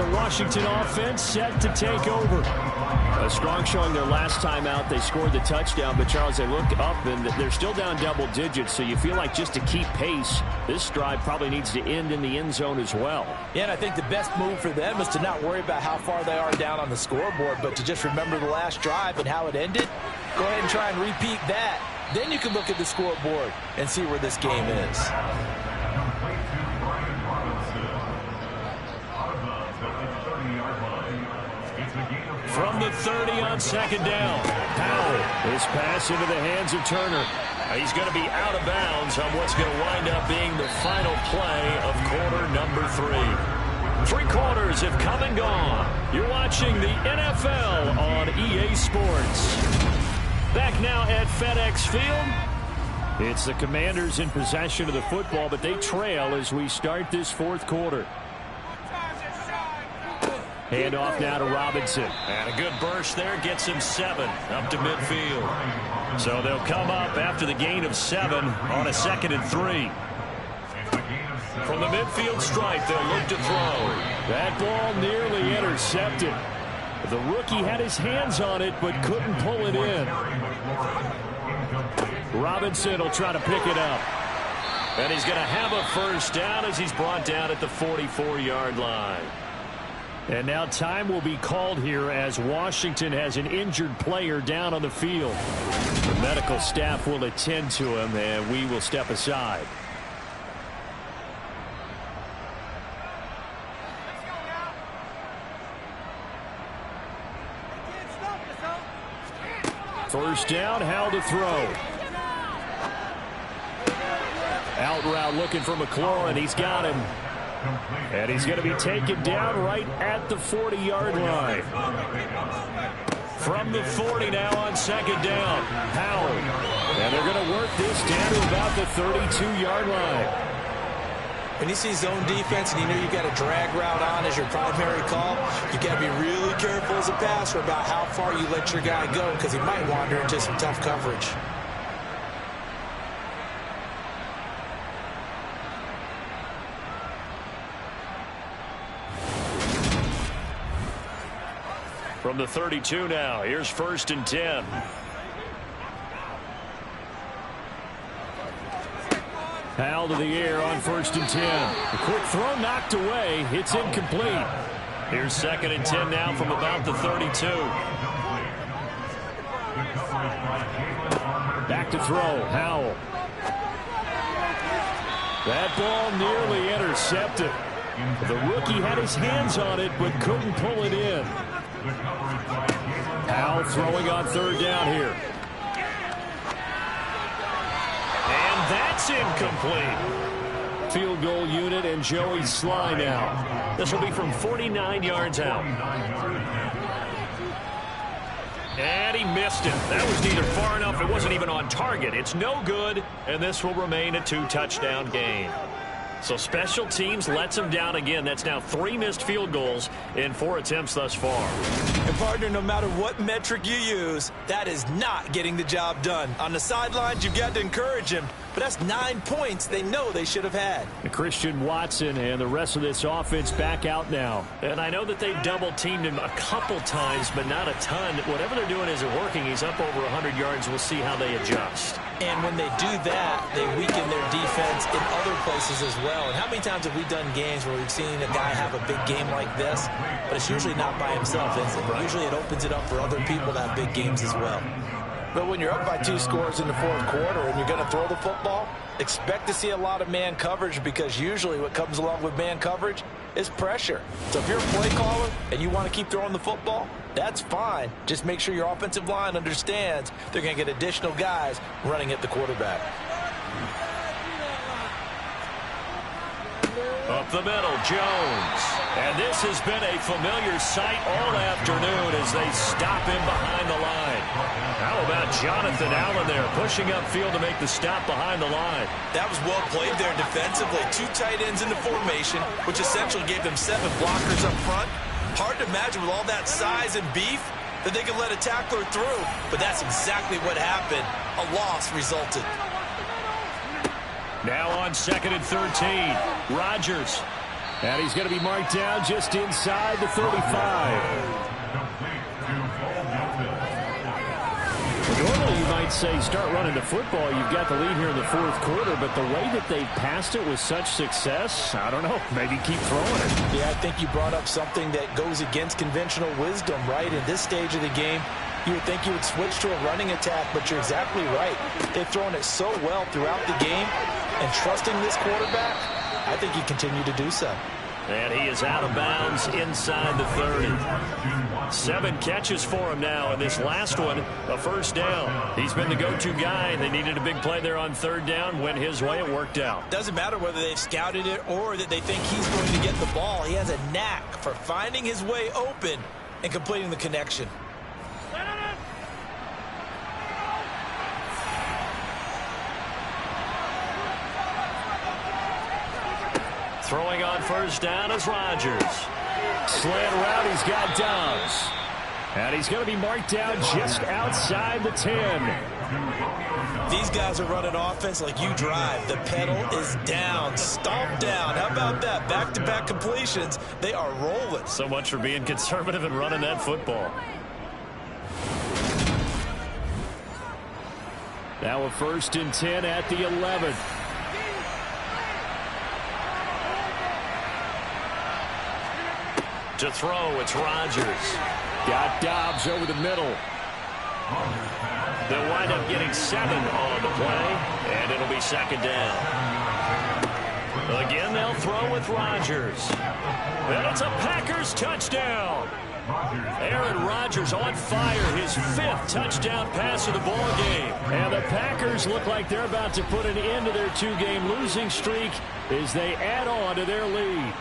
The Washington offense set to take over. A strong showing their last time out. They scored the touchdown, but Charles, they look up and they're still down double digits, so you feel like just to keep pace, this drive probably needs to end in the end zone as well. Yeah, and I think the best move for them is to not worry about how far they are down on the scoreboard, but to just remember the last drive and how it ended. Go ahead and try and repeat that. Then you can look at the scoreboard and see where this game is. From the 30 on 2nd down. Powell. His pass into the hands of Turner. He's going to be out of bounds on what's going to wind up being the final play of quarter number 3. 3 quarters have come and gone. You're watching the NFL on EA Sports. Back now at FedEx Field. It's the Commanders in possession of the football, but they trail as we start this 4th quarter. Handoff now to Robinson. And a good burst there gets him 7 up to midfield. So they'll come up after the gain of 7 on a 2nd and 3. From the midfield stripe, they'll look to throw. That ball nearly intercepted. The rookie had his hands on it but couldn't pull it in. Robinson will try to pick it up. And he's going to have a 1st down as he's brought down at the 44-yard line. And now time will be called here as Washington has an injured player down on the field. The medical staff will attend to him, and we will step aside. First down, Howell to throw. Out route looking for McLaurin. He's got him. And he's going to be taken down right at the 40-yard line. From the 40 now on second down, Howell. And they're going to work this down to about the 32-yard line. When you see zone defense and you know you've got a drag route on as your primary call, you've got to be really careful as a passer about how far you let your guy go because he might wander into some tough coverage. From the 32 now, here's 1st and 10. Howell to the air on 1st and 10. A quick throw knocked away. It's incomplete. Here's 2nd and 10 now from about the 32. Back to throw, Howell. That ball nearly intercepted. The rookie had his hands on it but couldn't pull it in. Howell throwing on 3rd down here. And that's incomplete. Field goal unit and Joey Sly now. This will be from 49 yards out. And he missed it. That was neither far enough. It wasn't even on target. It's no good, and this will remain a 2-touchdown game. So special teams lets him down again. That's now 3 missed field goals in 4 attempts thus far. And partner, no matter what metric you use, that is not getting the job done. On the sidelines, you've got to encourage him. But that's 9 points they know they should have had. Christian Watson and the rest of this offense back out now. And I know that they've double-teamed him a couple times, but not a ton. Whatever they're doing isn't working. He's up over 100 yards. We'll see how they adjust. And when they do that, they weaken their defense in other places as well. And how many times have we done games where we've seen a guy have a big game like this, but it's usually not by himself, is it? Usually it opens it up for other people to have big games as well. But when you're up by 2 scores in the 4th quarter and you're going to throw the football, expect to see a lot of man coverage because usually what comes along with man coverage is pressure. So if you're a play caller and you want to keep throwing the football, that's fine. Just make sure your offensive line understands they're going to get additional guys running at the quarterback. Up the middle, Jones. And this has been a familiar sight all afternoon as they stop him behind the line. How about Jonathan Allen there pushing upfield to make the stop behind the line? That was well played there defensively. 2 tight ends in the formation, which essentially gave them 7 blockers up front. Hard to imagine with all that size and beef that they could let a tackler through. But that's exactly what happened. A loss resulted. Now on 2nd and 13, Rodgers. And he's going to be marked down just inside the 35. Normally you might say start running the football. You've got the lead here in the 4th quarter, but the way that they've passed it with such success, I don't know, maybe keep throwing it. Yeah, I think you brought up something that goes against conventional wisdom, right? In this stage of the game, you would think you would switch to a running attack, but you're exactly right. They've thrown it so well throughout the game, and trusting this quarterback, I think you continue to do so. And he is out of bounds inside the 30. 7 catches for him now, and this last one, a 1st down. He's been the go-to guy, and they needed a big play there on 3rd down. Went his way, it worked out. Doesn't matter whether they've scouted it or that they think he's going to get the ball. He has a knack for finding his way open and completing the connection. Throwing on 1st down is Rodgers. Slant route, he's got Dobbs. And he's going to be marked down just outside the 10. These guys are running offense like you drive. The pedal is down, stomp down. How about that? Back-to-back completions. They are rolling. So much for being conservative and running that football. Now a 1st and 10 at the 11th. To throw, it's Rodgers. Got Dobbs over the middle. They'll wind up getting 7 on the play, and it'll be second down. Again, they'll throw with Rodgers. And it's a Packers touchdown. Aaron Rodgers on fire, his 5th touchdown pass of the ball game. And the Packers look like they're about to put an end to their 2-game losing streak as they add on to their lead.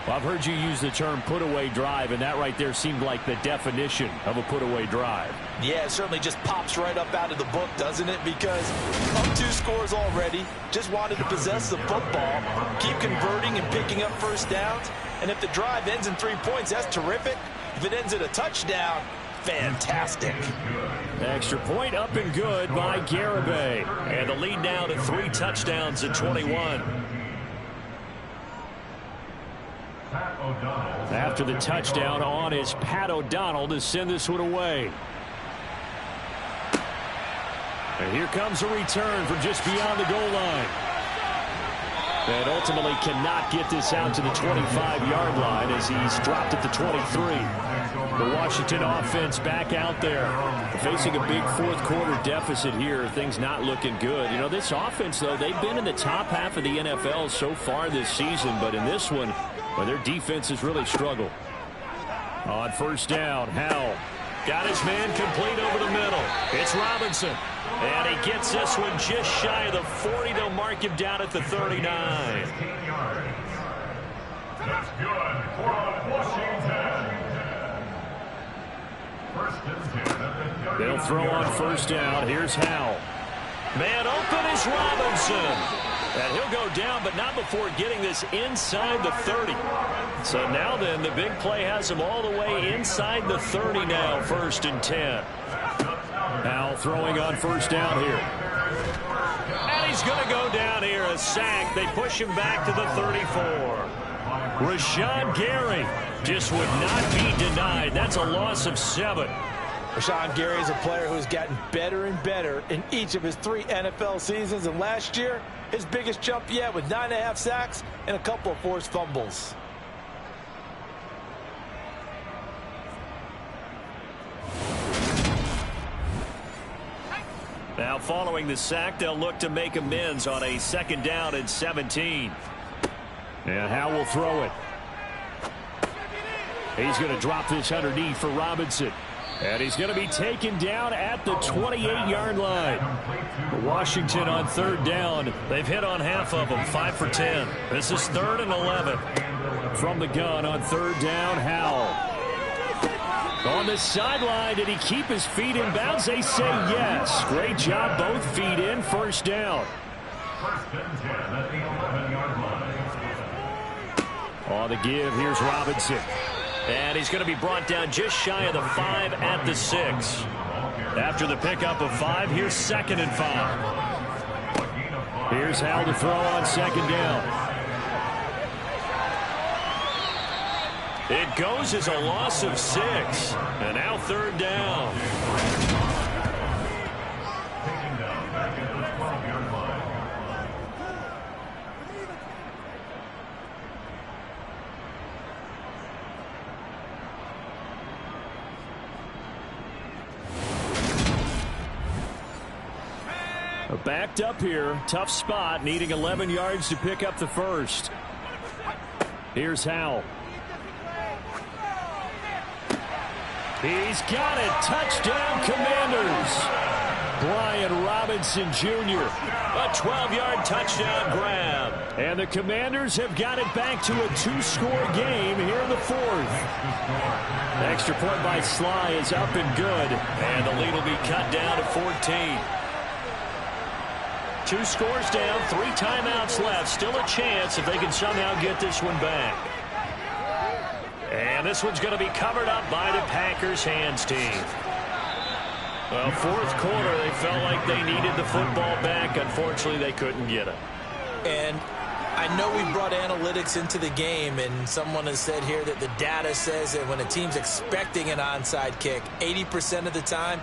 Well, I've heard you use the term put-away drive, and that right there seemed like the definition of a put-away drive. Yeah, it certainly just pops right up out of the book, doesn't it? Because up 2 scores already, just wanted to possess the football, keep converting and picking up first downs. And if the drive ends in 3 points, that's terrific. If it ends in a touchdown, fantastic. Extra point up and good by Garibay. And the lead now to 3 touchdowns at 21. After the touchdown, on is Pat O'Donnell to send this one away. And here comes a return from just beyond the goal line. And ultimately cannot get this out to the 25-yard line as he's dropped at the 23. The Washington offense back out there. Facing a big fourth-quarter deficit here. Things not looking good. You know, this offense, though, they've been in the top half of the NFL so far this season. But in this one, well, their defense has really struggled. On first down, Howell got his man complete over the middle. It's Robinson. And he gets this one just shy of the 40. They'll mark him down at the 39. That's good for Washington. They'll throw on first down. Here's Howell. Man open is Robinson. And he'll go down, but not before getting this inside the 30. So now then, the big play has him all the way inside the 30 now, 1st and 10. Now throwing on first down here. And he's going to go down here, a sack. They push him back to the 34. Rashawn Gary just would not be denied. That's a loss of 7. Rashawn Gary is a player who's gotten better and better in each of his 3 NFL seasons. And last year, his biggest jump yet with 9.5 sacks and a couple of forced fumbles. Now following the sack, they'll look to make amends on a 2nd down and 17. And Howell will throw it. He's going to drop this underneath for Robinson. And he's going to be taken down at the 28-yard line. Washington on 3rd down. They've hit on half of them, 5 for 10. This is 3rd and 11. From the gun on 3rd down, Howell. On the sideline, did he keep his feet in bounds? They say yes. Great job, both feet in, 1st down. 1st and 10 at the 11-yard line. On the give, here's Robinson. And he's going to be brought down just shy of the 5 at the 6. After the pickup of 5, here's 2nd and 5. Here's Howell to throw on 2nd down. It goes as a loss of 6. And now 3rd down. Backed up here, tough spot, needing 11 yards to pick up the 1st. Here's Howell. He's got it. Touchdown, Commanders. Brian Robinson Jr. A 12-yard touchdown grab. And the Commanders have got it back to a 2-score game here in the 4th. Extra point by Sly is up and good. And the lead will be cut down to 14. 2 scores down, 3 timeouts left. Still a chance if they can somehow get this one back. And this one's going to be covered up by the Packers hands team. Well, 4th quarter, they felt like they needed the football back. Unfortunately, they couldn't get it. And I know we brought analytics into the game, and someone has said here that the data says that when a team's expecting an onside kick, 80% of the time,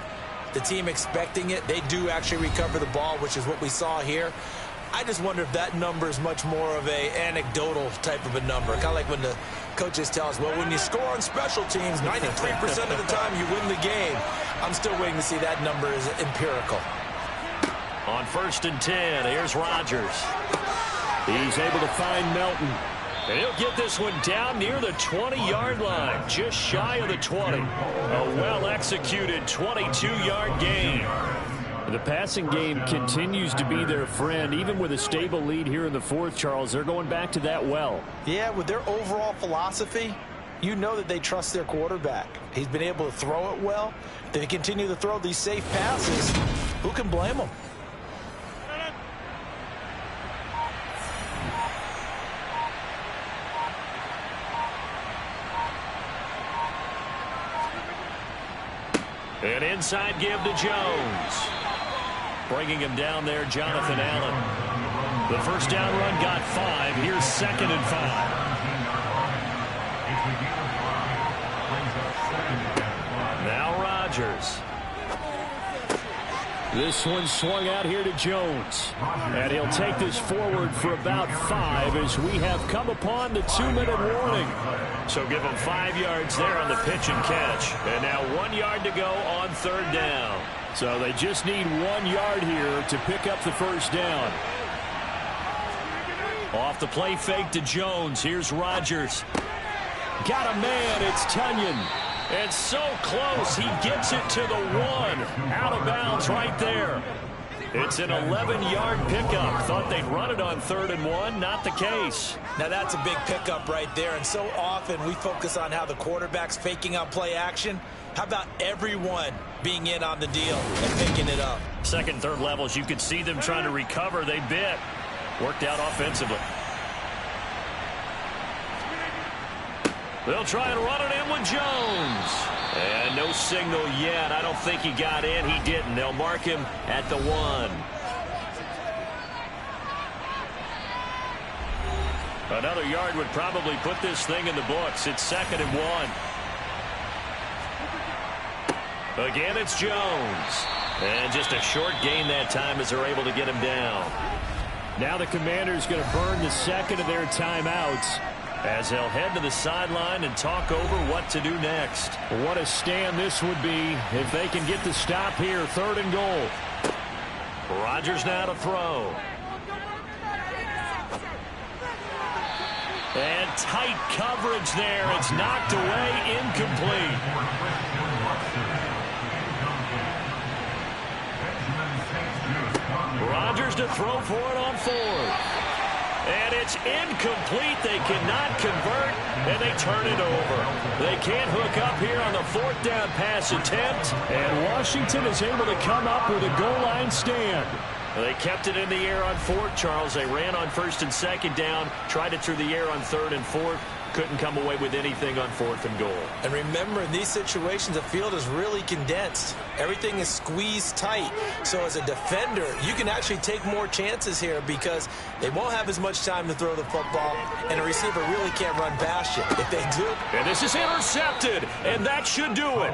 the team expecting it, they do actually recover the ball, which is what we saw here. I just wonder if that number is much more of a anecdotal type of a number. Kind of like when the coaches tell us, well, when you score on special teams, 93% of the time you win the game. I'm still waiting to see that number is empirical. On 1st and 10, here's Rodgers. He's able to find Melton. And he'll get this one down near the 20-yard line, just shy of the 20. A well-executed 22-yard gain. The passing game continues to be their friend. Even with a stable lead here in the fourth, Charles, they're going back to that well. Yeah, with their overall philosophy, you know that they trust their quarterback. He's been able to throw it well. They continue to throw these safe passes. Who can blame them? An inside give to Jones. Bringing him down there, Jonathan Allen. The first down run got 5. Here's 2nd and 5. Now Rodgers. This one swung out here to Jones. And he'll take this forward for about 5 as we have come upon the 2-minute warning. So give him 5 yards there on the pitch and catch. And now 1 yard to go on 3rd down. So they just need 1 yard here to pick up the first down. Off the play fake to Jones. Here's Rodgers. Got a man. It's Tunyon. And so close. He gets it to the 1. Out of bounds right there. It's an 11-yard pickup. Thought they'd run it on 3rd and 1. Not the case. Now that's a big pickup right there. And so often we focus on how the quarterback's faking out play action. How about everyone being in on the deal and picking it up? 2nd and 3rd levels, you could see them trying to recover. They bit. Worked out offensively. They'll try and run it in with Jones. And no signal yet. I don't think he got in. He didn't. They'll mark him at the 1. Another yard would probably put this thing in the books. It's 2nd and 1. Again, it's Jones. And just a short gain that time as they're able to get him down. Now the Commanders going to burn the second of their timeouts as they'll head to the sideline and talk over what to do next. What a stand this would be if they can get the stop here. 3rd and goal. Rodgers now to throw. And tight coverage there. It's knocked away, incomplete. Rodgers to throw for it on 4th. And it's incomplete. They cannot convert, and they turn it over. They can't hook up here on the 4th down pass attempt. And Washington is able to come up with a goal line stand. They kept it in the air on 4th, Charles. They ran on 1st and 2nd down, tried it through the air on 3rd and 4th. Couldn't come away with anything on 4th and goal. And remember, in these situations, the field is really condensed. Everything is squeezed tight. So as a defender, you can actually take more chances here because they won't have as much time to throw the football, and a receiver really can't run past you. If they do. And this is intercepted, and that should do it.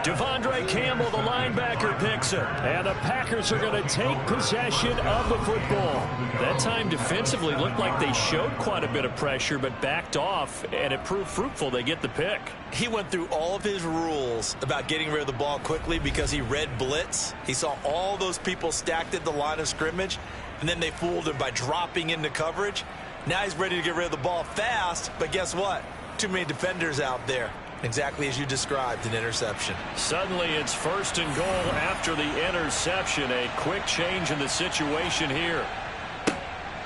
Devondre Campbell, the linebacker, picks it. And the Packers are going to take possession of the football. That time defensively looked like they showed quite a bit of pressure, but backed off. And it proved fruitful. They get the pick. He went through all of his rules about getting rid of the ball quickly because he read blitz. He saw all those people stacked at the line of scrimmage, and then they fooled him by dropping into coverage. Now he's ready to get rid of the ball fast, but guess what? Too many defenders out there. Exactly as you described, an interception. Suddenly it's 1st and goal after the interception. A quick change in the situation here.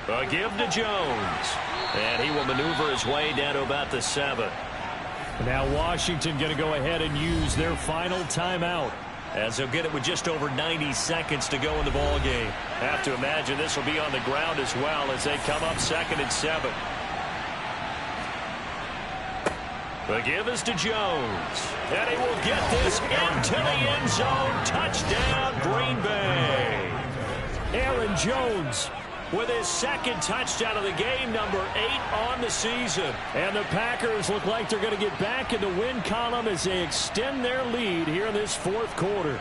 A give to Jones. And he will maneuver his way down to about the 7. Now Washington going to go ahead and use their final timeout as they'll get it with just over 90 seconds to go in the ball game. Have to imagine this will be on the ground as well as they come up 2nd and 7. The give is to Jones. And he will get this into the end zone. Touchdown, Green Bay. Aaron Jones with his 2nd touchdown of the game, number 8 on the season. And the Packers look like they're going to get back in the win column as they extend their lead here in this 4th quarter.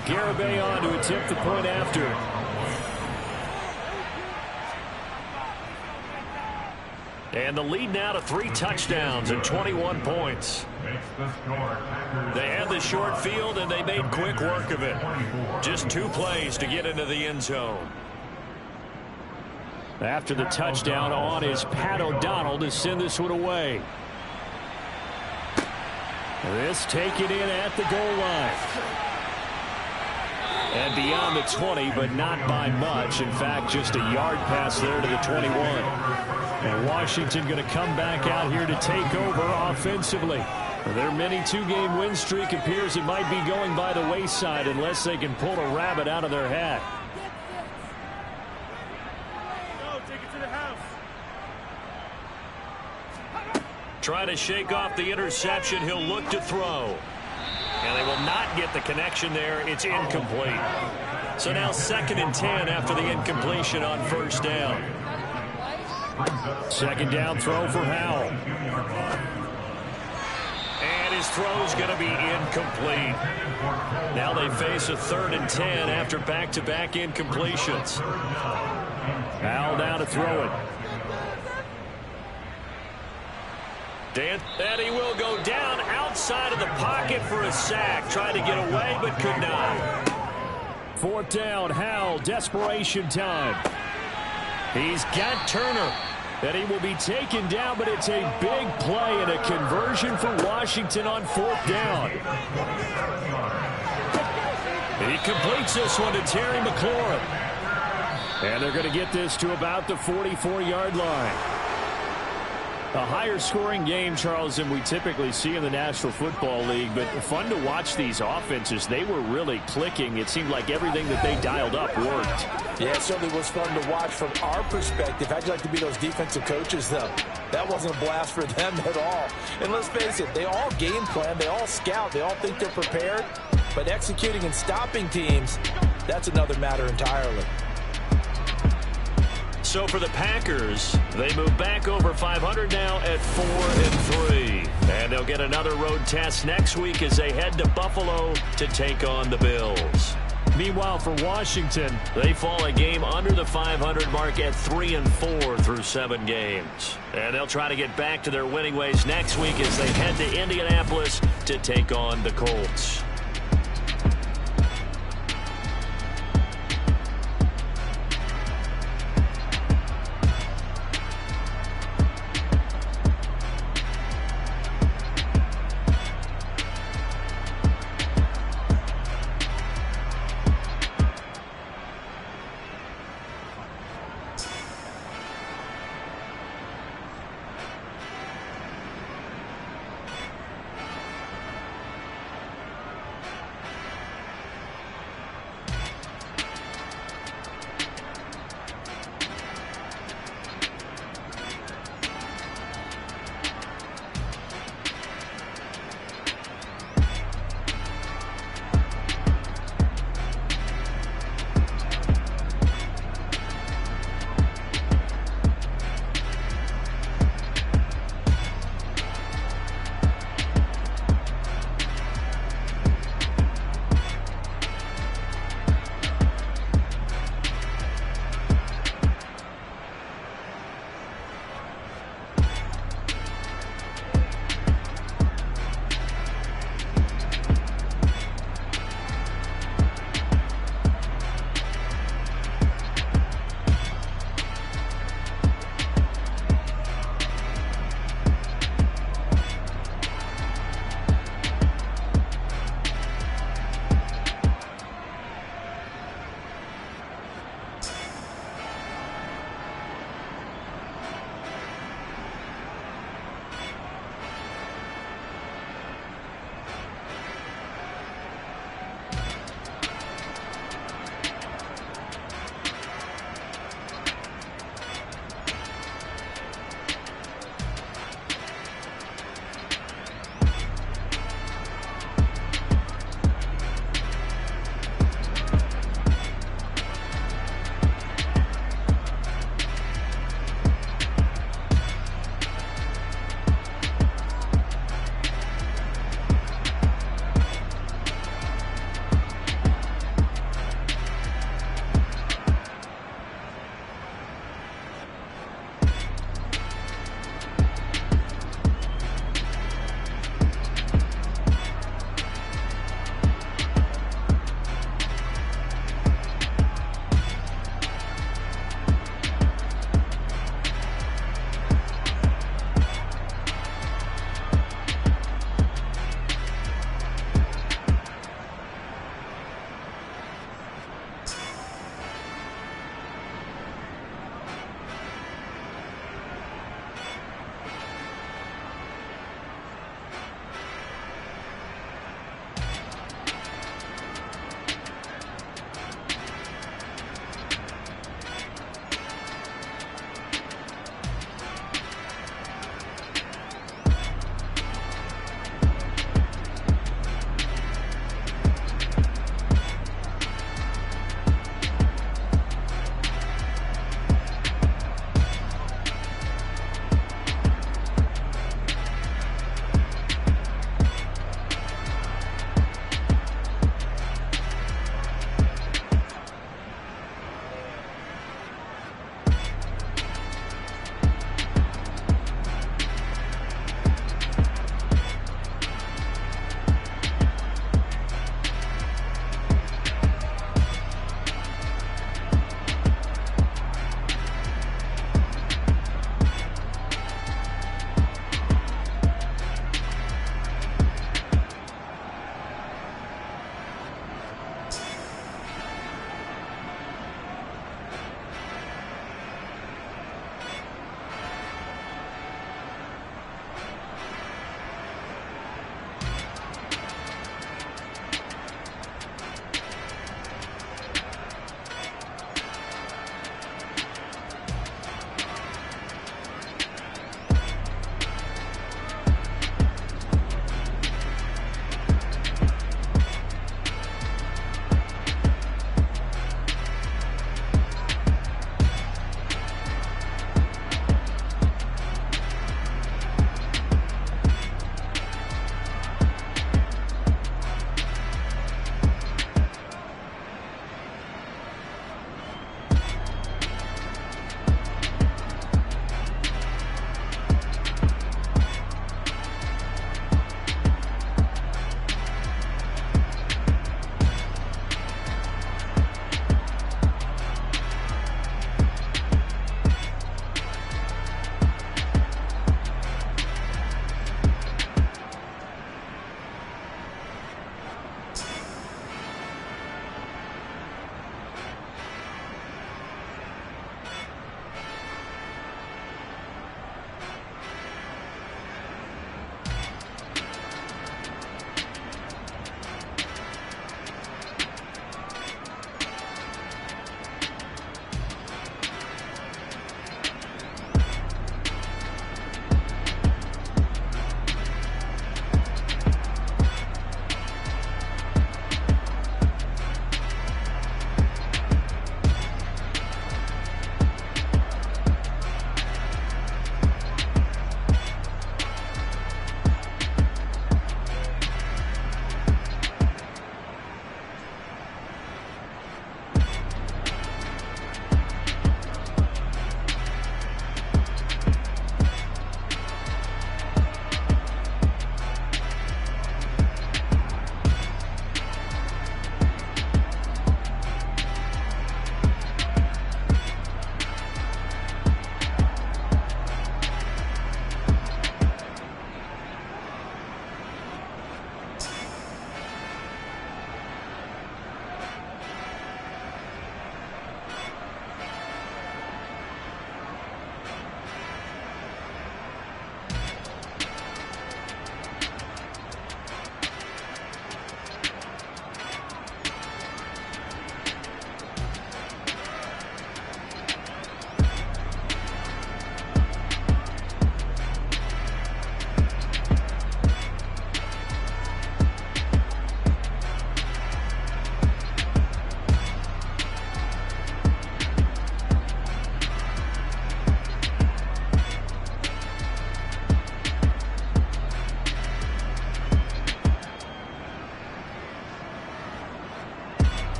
Garibay on to attempt the point after. And the lead now to 3 touchdowns and 21 points. They had the short field, and they made quick work of it. Just 2 plays to get into the end zone. After the touchdown on is Pat O'Donnell to send this one away. This taken in at the goal line. And beyond the 20, but not by much. In fact, just a yard pass there to the 21. And Washington going to come back out here to take over offensively. Their mini 2-game win streak appears it might be going by the wayside unless they can pull a rabbit out of their hat. Trying to shake off the interception. He'll look to throw. And they will not get the connection there. It's incomplete. So now 2nd and 10 after the incompletion on 1st down. 2nd down throw for Howell. And his throw's going to be incomplete. Now they face a 3rd and 10 after back-to-back incompletions. Howell down to throw it. And he will go down outside of the pocket for a sack. Tried to get away, but could not. 4th down, Howell, desperation time. He's got Turner. And he will be taken down, but it's a big play and a conversion for Washington on 4th down. He completes this one to Terry McLaurin. And they're going to get this to about the 44-yard line. A higher scoring game, Charles, than we typically see in the National Football League, but fun to watch these offenses. They were really clicking. It seemed like everything that they dialed up worked. Yeah, it certainly was fun to watch from our perspective. How'd you like to be those defensive coaches, though? That wasn't a blast for them at all. And let's face it, they all game plan, they all scout, they all think they're prepared, but executing and stopping teams, that's another matter entirely. So for the Packers, they move back over 500 now at 4-3. And they'll get another road test next week as they head to Buffalo to take on the Bills. Meanwhile, for Washington, they fall a game under the 500 mark at 3-4 through 7 games. And they'll try to get back to their winning ways next week as they head to Indianapolis to take on the Colts.